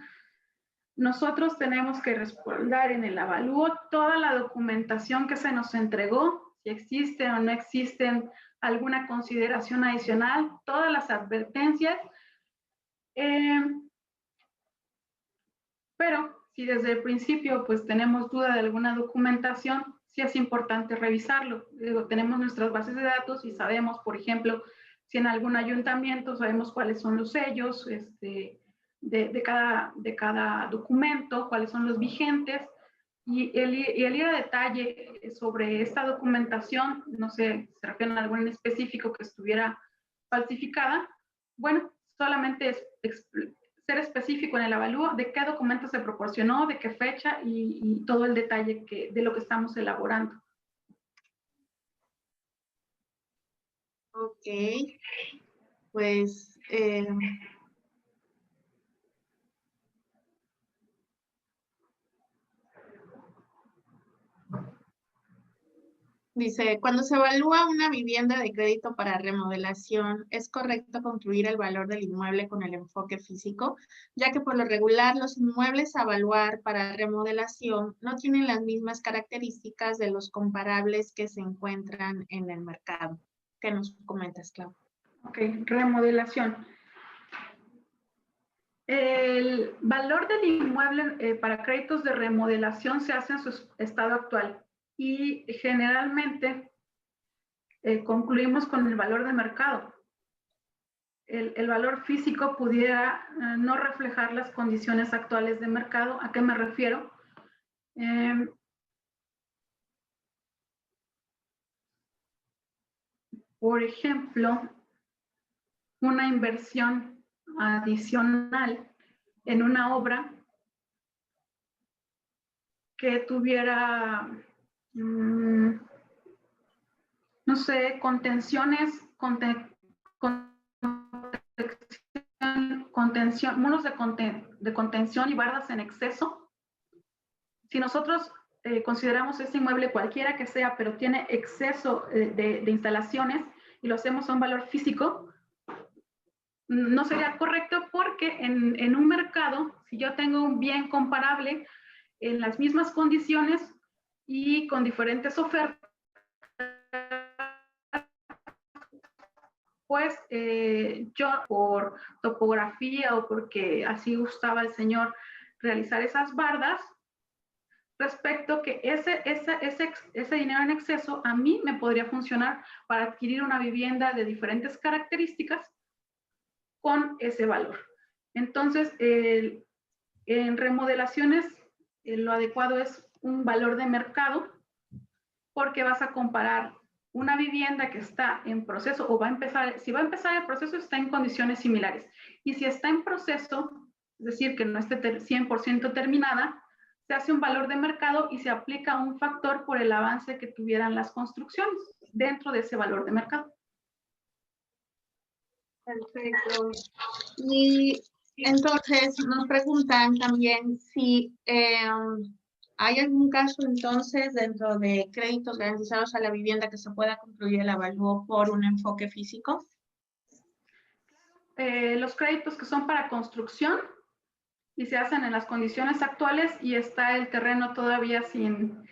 Nosotros tenemos que respaldar en el avalúo toda la documentación que se nos entregó, si existe o no existen alguna consideración adicional, todas las advertencias. Pero si desde el principio pues tenemos duda de alguna documentación, sí es importante revisarlo. Tenemos nuestras bases de datos y sabemos, por ejemplo, si en algún ayuntamiento sabemos cuáles son los sellos de cada documento, cuáles son los vigentes, y el ir a detalle sobre esta documentación, no sé, se refieren a alguna en específico que estuviera falsificada, bueno, solamente es ser específico en el avalúo de qué documento se proporcionó, de qué fecha y todo el detalle de lo que estamos elaborando. Ok, pues dice, cuando se evalúa una vivienda de crédito para remodelación, ¿es correcto concluir el valor del inmueble con el enfoque físico? Ya que por lo regular los inmuebles a evaluar para remodelación no tienen las mismas características de los comparables que se encuentran en el mercado. ¿Qué nos comentas, Clau? Ok, remodelación. El valor del inmueble para créditos de remodelación se hace en su estado actual y generalmente concluimos con el valor de mercado. El valor físico pudiera no reflejar las condiciones actuales de mercado. ¿A qué me refiero? Por ejemplo, una inversión adicional en una obra que tuviera, no sé, contenciones, muros de contención y bardas en exceso. Si nosotros consideramos ese inmueble cualquiera que sea, pero tiene exceso de instalaciones y lo hacemos a un valor físico, no sería correcto porque en un mercado, si yo tengo un bien comparable en las mismas condiciones y con diferentes ofertas, pues yo por topografía o porque así gustaba el señor realizar esas bardas, respecto que ese dinero en exceso a mí me podría funcionar para adquirir una vivienda de diferentes características con ese valor. Entonces, en remodelaciones, lo adecuado es un valor de mercado, porque vas a comparar una vivienda que está en proceso o va a empezar, si va a empezar el proceso, está en condiciones similares. Y si está en proceso, es decir, que no esté 100% terminada, se hace un valor de mercado y se aplica un factor por el avance que tuvieran las construcciones dentro de ese valor de mercado. Perfecto. Y entonces nos preguntan también si hay algún caso entonces dentro de créditos garantizados a la vivienda que se pueda concluir el avalúo por un enfoque físico. Los créditos que son para construcción y se hacen en las condiciones actuales y está el terreno todavía sin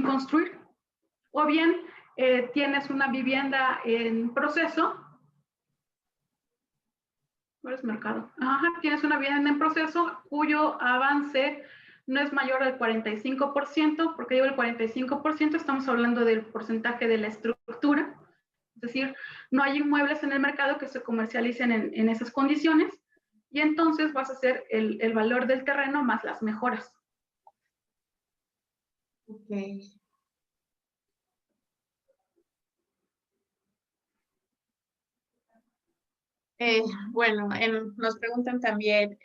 construir. O bien tienes una vivienda en proceso. ¿Cuál es mercado? Ajá, tienes una vivienda en proceso cuyo avance no es mayor al 45%, porque digo el 45%, estamos hablando del porcentaje de la estructura, es decir, no hay inmuebles en el mercado que se comercialicen en esas condiciones, y entonces vas a hacer el valor del terreno más las mejoras. Ok. Bueno, nos preguntan también,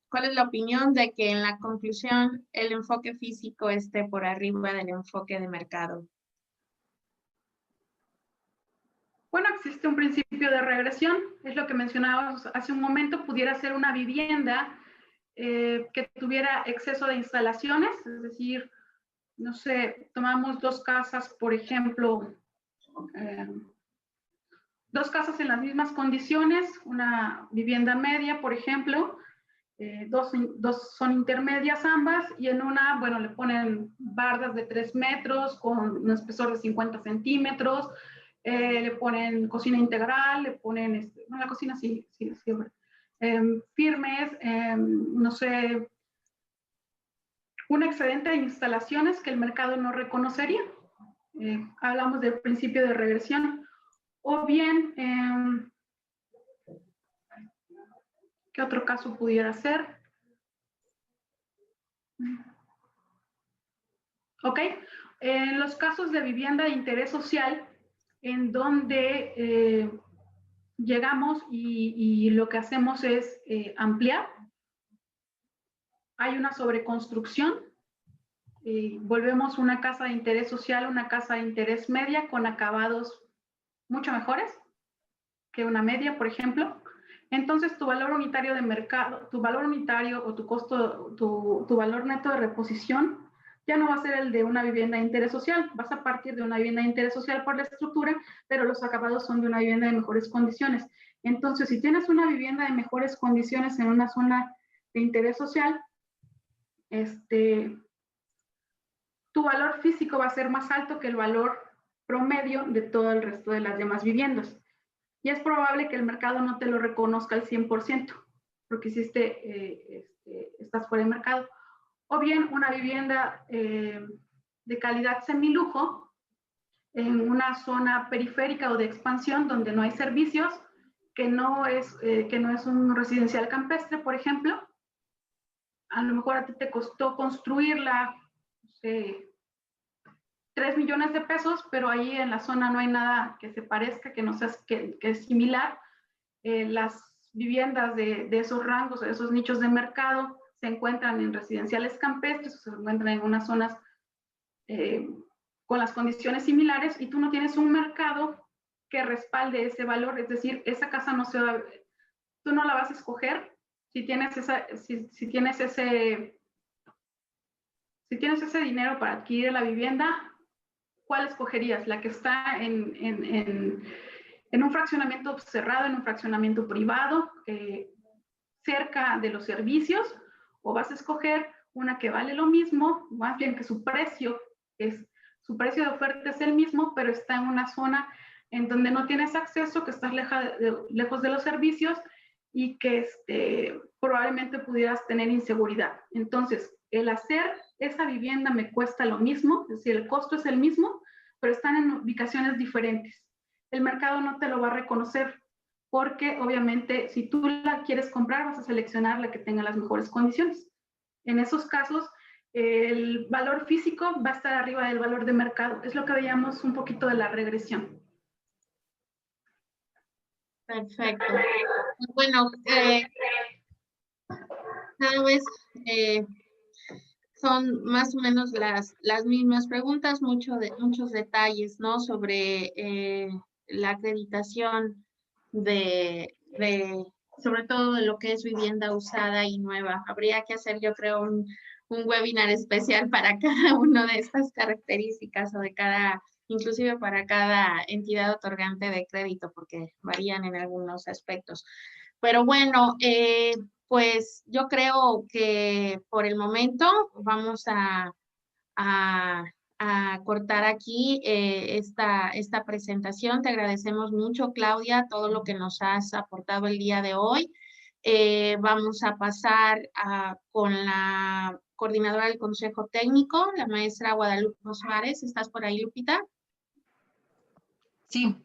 ¿cuál es la opinión de que en la conclusión el enfoque físico esté por arriba del enfoque de mercado? Bueno, existe un principio de regresión, es lo que mencionábamos hace un momento, pudiera ser una vivienda que tuviera exceso de instalaciones, es decir, no sé, tomamos dos casas, por ejemplo, dos casas en las mismas condiciones, una vivienda media, por ejemplo, dos son intermedias ambas, y en una, bueno, le ponen bardas de 3 metros con un espesor de 50 centímetros, le ponen cocina integral, le ponen, la cocina sí, firmes, no sé, un excedente de instalaciones que el mercado no reconocería. Hablamos del principio de regresión. O bien, ¿qué otro caso pudiera ser? Ok, en los casos de vivienda de interés social, en donde llegamos y lo que hacemos es ampliar, hay una sobreconstrucción, volvemos una casa de interés social, una casa de interés media con acabados mucho mejores que una media, por ejemplo. Entonces tu valor unitario de mercado, tu valor unitario o tu costo, tu valor neto de reposición ya no va a ser el de una vivienda de interés social, vas a partir de una vivienda de interés social por la estructura, pero los acabados son de una vivienda de mejores condiciones. Entonces, si tienes una vivienda de mejores condiciones en una zona de interés social, tu valor físico va a ser más alto que el valor promedio de todo el resto de las demás viviendas. Y es probable que el mercado no te lo reconozca al 100%, porque hiciste, estás fuera de mercado. O bien una vivienda de calidad semilujo en una zona periférica o de expansión donde no hay servicios, que no es un residencial campestre, por ejemplo. A lo mejor a ti te costó construirla, no sé, 3 millones de pesos, pero ahí en la zona no hay nada que se parezca, que no sea, que es similar. Las viviendas de esos rangos, de esos nichos de mercado, se encuentran en residenciales campestres o se encuentran en unas zonas con las condiciones similares, y tú no tienes un mercado que respalde ese valor, es decir, esa casa no se va, tú no la vas a escoger si tienes ese dinero para adquirir la vivienda. ¿Cuál escogerías? ¿La que está en un fraccionamiento cerrado, en un fraccionamiento privado, cerca de los servicios? ¿O vas a escoger una que vale lo mismo, más bien que su precio de oferta es el mismo, pero está en una zona en donde no tienes acceso, que estás lejos de los servicios y que probablemente pudieras tener inseguridad? Entonces, el hacer esa vivienda me cuesta lo mismo, es decir, el costo es el mismo, pero están en ubicaciones diferentes. El mercado no te lo va a reconocer porque obviamente si tú la quieres comprar vas a seleccionar la que tenga las mejores condiciones. En esos casos, el valor físico va a estar arriba del valor de mercado. Es lo que veíamos un poquito de la regresión. Perfecto. Bueno, cada vez son más o menos las mismas preguntas, muchos detalles, ¿no? Sobre la acreditación sobre todo de lo que es vivienda usada y nueva. Habría que hacer, yo creo, un webinar especial para cada una de estas características o de inclusive para cada entidad otorgante de crédito, porque varían en algunos aspectos. Pero bueno, pues yo creo que por el momento vamos a cortar aquí esta presentación. Te agradecemos mucho, Claudia, todo lo que nos has aportado el día de hoy. Vamos a pasar con la coordinadora del Consejo Técnico, la maestra Guadalupe Suárez. ¿Estás por ahí, Lupita? Sí.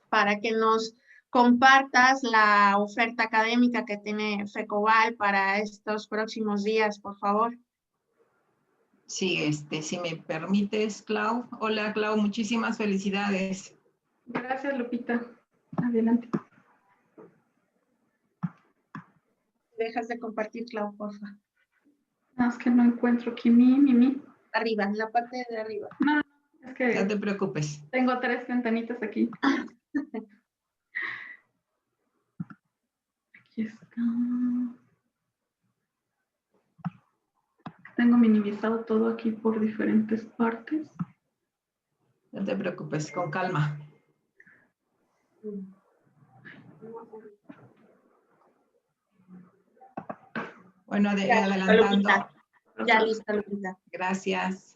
Para que nos compartas la oferta académica que tiene FECOBAL para estos próximos días, por favor. Sí, si me permites, Clau. Hola, Clau, muchísimas felicidades. Gracias, Lupita. Adelante. Dejas de compartir, Clau, porfa. No, es que no encuentro aquí mi. Arriba, en la parte de arriba. No, es que no te preocupes. Tengo 3 ventanitas aquí. Aquí está. Tengo minimizado todo aquí por diferentes partes. No te preocupes, con calma. Bueno, adelantando. Ya lista, Lupita. Gracias.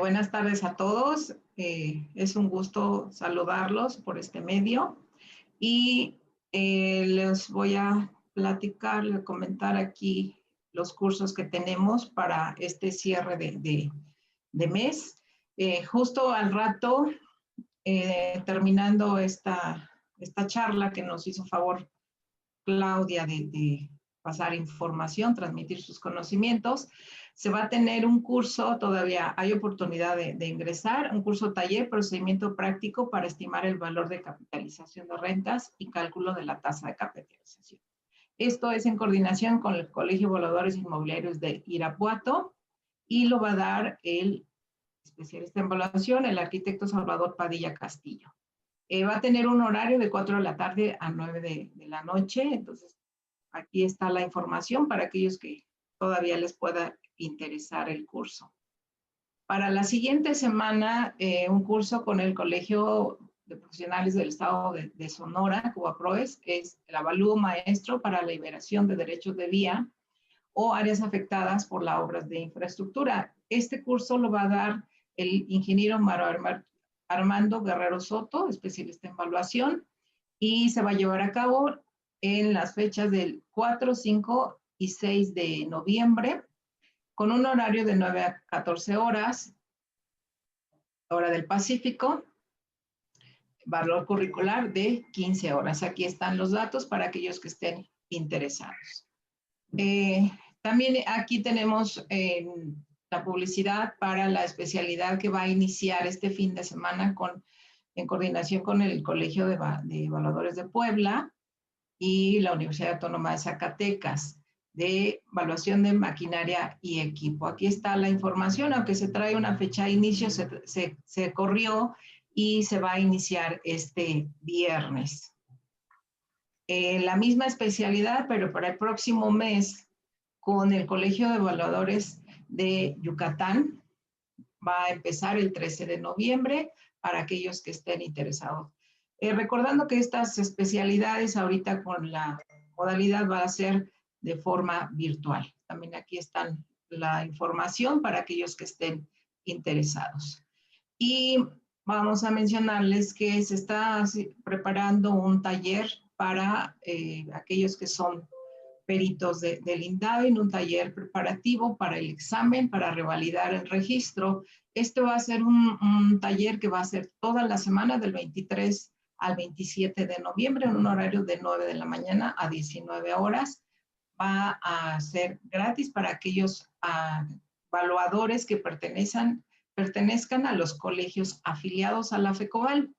Buenas tardes a todos. Es un gusto saludarlos por este medio y les voy a platicar, comentar aquí los cursos que tenemos para este cierre de mes. Justo al rato, terminando esta charla que nos hizo favor Claudia de pasar información, transmitir sus conocimientos, se va a tener un curso, todavía hay oportunidad de ingresar, un curso taller, procedimiento práctico para estimar el valor de capitalización de rentas y cálculo de la tasa de capitalización. Esto es en coordinación con el Colegio de Evaluadores Inmobiliarios de Irapuato y lo va a dar el especialista en evaluación, el arquitecto Salvador Padilla Castillo. Va a tener un horario de 4 de la tarde a 9 de la noche, entonces aquí está la información para aquellos que todavía les pueda interesar el curso. Para la siguiente semana, un curso con el Colegio de Profesionales del Estado de Sonora, COBAPROES, es el avalúo maestro para la liberación de derechos de vía o áreas afectadas por las obras de infraestructura. Este curso lo va a dar el ingeniero Armando Guerrero Soto, especialista en evaluación, y se va a llevar a cabo en las fechas del 4, 5 y 6 de noviembre, con un horario de 9 a 14 horas, hora del Pacífico, valor curricular de 15 horas. Aquí están los datos para aquellos que estén interesados. También aquí tenemos la publicidad para la especialidad que va a iniciar este fin de semana en coordinación con el Colegio de Evaluadores de Puebla y la Universidad Autónoma de Zacatecas, de evaluación de maquinaria y equipo. Aquí está la información, aunque se trae una fecha de inicio, se corrió y se va a iniciar este viernes. La misma especialidad, pero para el próximo mes, con el Colegio de Evaluadores de Yucatán, va a empezar el 13 de noviembre para aquellos que estén interesados. Recordando que estas especialidades ahorita con la modalidad va a ser de forma virtual. También aquí están la información para aquellos que estén interesados. Y vamos a mencionarles que se está preparando un taller para aquellos que son peritos del INDAVIN, un taller preparativo para el examen, para revalidar el registro. Este va a ser un taller que va a ser toda la semana del 23 al 27 de noviembre en un horario de 9 de la mañana a 19 horas. Va a ser gratis para aquellos evaluadores que pertenezcan a los colegios afiliados a la FECOBAL.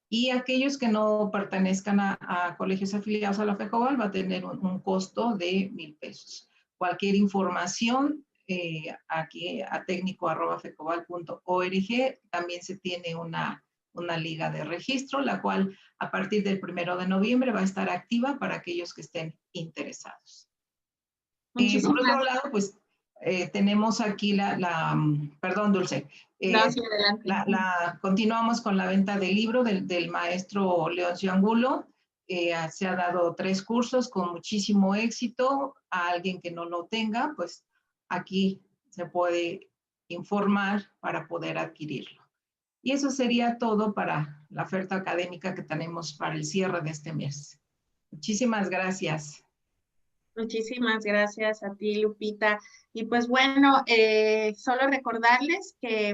Y aquellos que no pertenezcan a colegios afiliados a la FECOBAL va a tener un costo de 1,000 pesos. Cualquier información aquí a técnico@fecobal.org. También se tiene una liga de registro, la cual a partir del 1 de noviembre va a estar activa para aquellos que estén interesados. Por otro lado, pues tenemos aquí perdón, Dulce. No, sí, adelante. Continuamos con la venta del libro del maestro Leoncio Angulo. Se ha dado 3 cursos con muchísimo éxito. A alguien que no lo tenga, pues aquí se puede informar para poder adquirirlo. Y eso sería todo para la oferta académica que tenemos para el cierre de este mes. Muchísimas gracias. Muchísimas gracias a ti, Lupita. Y pues bueno, solo recordarles que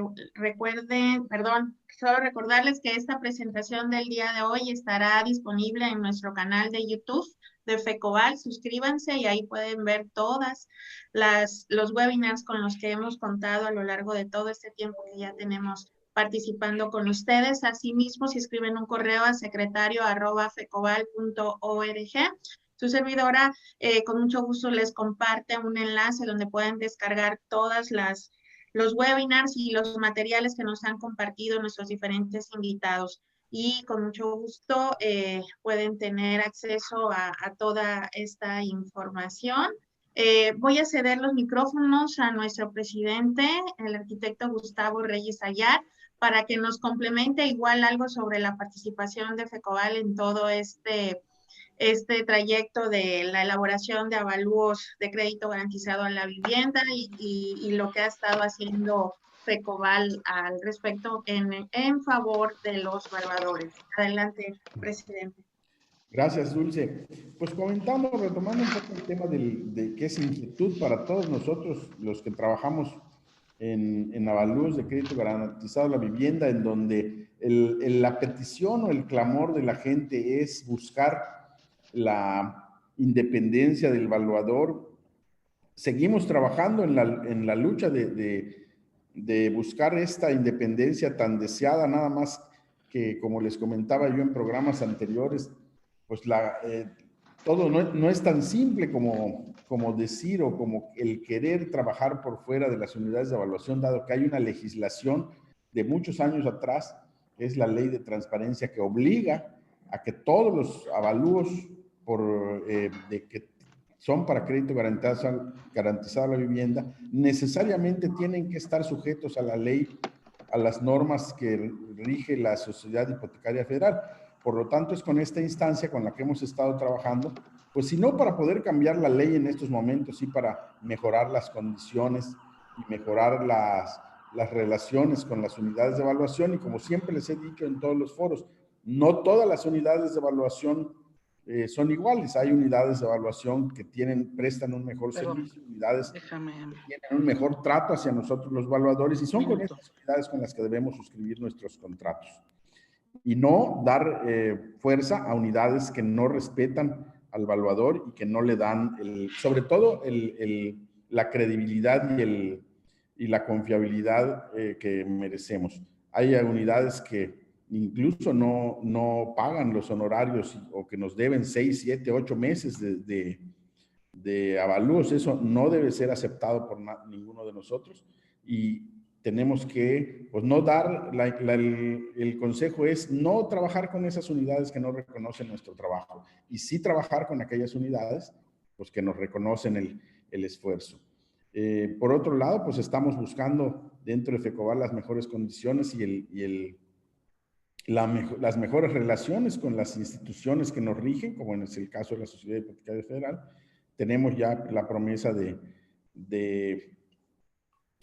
esta presentación del día de hoy estará disponible en nuestro canal de YouTube de FECOBAL. Suscríbanse y ahí pueden ver todas los webinars con los que hemos contado a lo largo de todo este tiempo que ya tenemos participando con ustedes. Asimismo, si escriben un correo a secretario@fecobal.org, su servidora con mucho gusto les comparte un enlace donde pueden descargar todas los webinars y los materiales que nos han compartido nuestros diferentes invitados. Y con mucho gusto pueden tener acceso a toda esta información. Voy a ceder los micrófonos a nuestro presidente, el arquitecto Gustavo Reyes Ayar, para que nos complemente igual algo sobre la participación de FECOBAL en todo este trayecto de la elaboración de avalúos de crédito garantizado a la vivienda y lo que ha estado haciendo FECOBAL al respecto en favor de los evaluadores. Adelante, presidente. Gracias, Dulce. Pues retomando un poco el tema de que es inquietud para todos nosotros, los que trabajamos en avalúos de crédito garantizado a la vivienda, en donde la petición o el clamor de la gente es buscar la independencia del evaluador. Seguimos trabajando en la lucha de buscar esta independencia tan deseada, nada más que, como les comentaba yo en programas anteriores, pues todo no es tan simple como decir o como el querer trabajar por fuera de las unidades de evaluación, dado que hay una legislación de muchos años atrás, que es la Ley de Transparencia, que obliga a que todos los avalúos que son para crédito garantizado a la vivienda, necesariamente tienen que estar sujetos a la ley, a las normas que rige la Sociedad Hipotecaria Federal. Por lo tanto, es con esta instancia con la que hemos estado trabajando, pues si no para poder cambiar la ley en estos momentos, sí para mejorar las condiciones y mejorar las relaciones con las unidades de evaluación. Y como siempre les he dicho en todos los foros, no todas las unidades de evaluación son iguales. Hay unidades de evaluación que prestan un mejor servicio, unidades que tienen un mejor trato hacia nosotros los evaluadores, y son con estas unidades con las que debemos suscribir nuestros contratos. Y no dar fuerza a unidades que no respetan al evaluador y que no le dan, sobre todo, la credibilidad y la confiabilidad que merecemos. Hay unidades que incluso no pagan los honorarios o que nos deben 6, 7, 8 meses de avalúos. Eso no debe ser aceptado por ninguno de nosotros, y tenemos que, pues, no dar, el consejo es no trabajar con esas unidades que no reconocen nuestro trabajo, y sí trabajar con aquellas unidades, pues, que nos reconocen el esfuerzo. Por otro lado, pues estamos buscando dentro de FECOBAL las mejores condiciones las mejores relaciones con las instituciones que nos rigen, como es el caso de la Sociedad Hipotecaria Federal. Tenemos ya la promesa de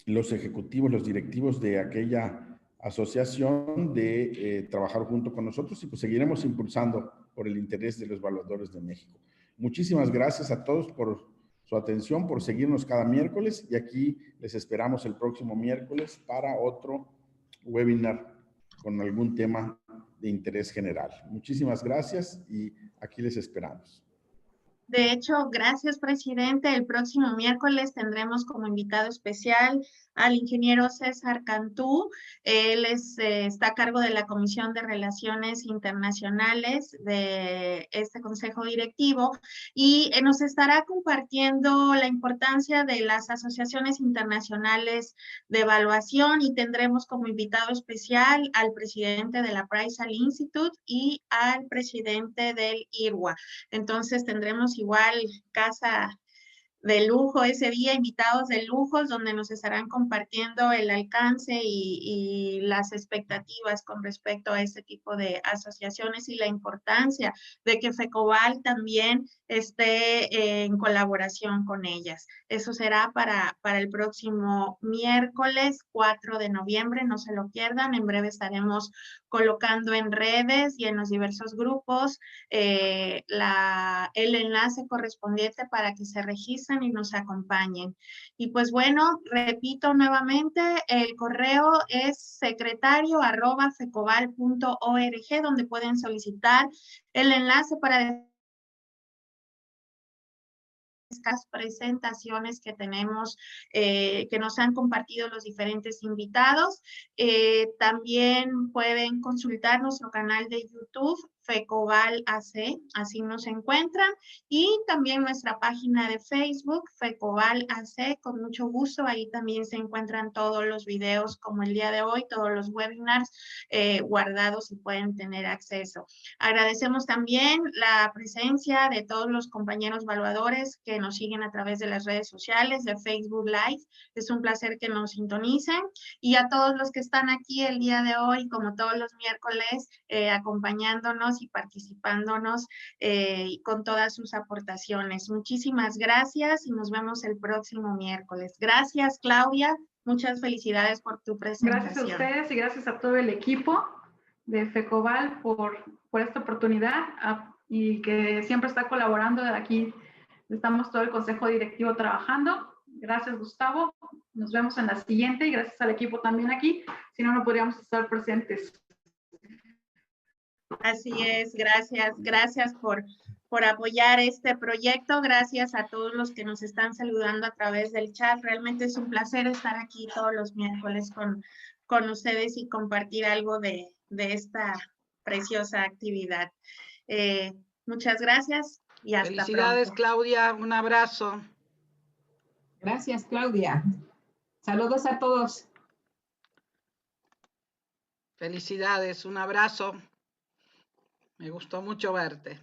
los ejecutivos, los directivos de aquella asociación de trabajar junto con nosotros y pues seguiremos impulsando por el interés de los evaluadores de México. Muchísimas gracias a todos por su atención, por seguirnos cada miércoles y aquí les esperamos el próximo miércoles para otro webinar con algún tema de interés general. Muchísimas gracias y aquí les esperamos. De hecho, gracias, presidente. El próximo miércoles tendremos como invitado especial al ingeniero César Cantú. Él está a cargo de la Comisión de Relaciones Internacionales de este Consejo Directivo y nos estará compartiendo la importancia de las asociaciones internacionales de evaluación y tendremos como invitado especial al presidente de la Praisal Institute y al presidente del IRWA. Entonces tendremos igual casa de lujo ese día, invitados de lujos, donde nos estarán compartiendo el alcance y las expectativas con respecto a este tipo de asociaciones y la importancia de que FECOBAL también esté en colaboración con ellas. Eso será para el próximo miércoles 4 de noviembre, no se lo pierdan, en breve estaremos colocando en redes y en los diversos grupos el enlace correspondiente para que se registren y nos acompañen. Y pues bueno, repito nuevamente, el correo es secretario@fecobal.org, donde pueden solicitar el enlace para estas presentaciones que tenemos, que nos han compartido los diferentes invitados. También pueden consultar nuestro canal de YouTube, FECOBAL AC, así nos encuentran, y también nuestra página de Facebook, FECOBAL AC, con mucho gusto, ahí también se encuentran todos los videos como el día de hoy, todos los webinars guardados y pueden tener acceso. Agradecemos también la presencia de todos los compañeros evaluadores que nos siguen a través de las redes sociales, de Facebook Live. Es un placer que nos sintonicen y a todos los que están aquí el día de hoy, como todos los miércoles, acompañándonos y participándonos con todas sus aportaciones. Muchísimas gracias y nos vemos el próximo miércoles. Gracias, Claudia. Muchas felicidades por tu presentación. Gracias a ustedes y gracias a todo el equipo de FECOBAL por esta oportunidad y que siempre está colaborando. Aquí estamos todo el consejo directivo trabajando. Gracias, Gustavo. Nos vemos en la siguiente y gracias al equipo también aquí. Si no, no podríamos estar presentes. Así es, gracias por apoyar este proyecto, gracias a todos los que nos están saludando a través del chat. Realmente es un placer estar aquí todos los miércoles con ustedes y compartir algo de esta preciosa actividad. Muchas gracias y hasta pronto. Felicidades, Claudia, un abrazo. Gracias, Claudia. Saludos a todos. Felicidades, un abrazo. Me gustó mucho verte.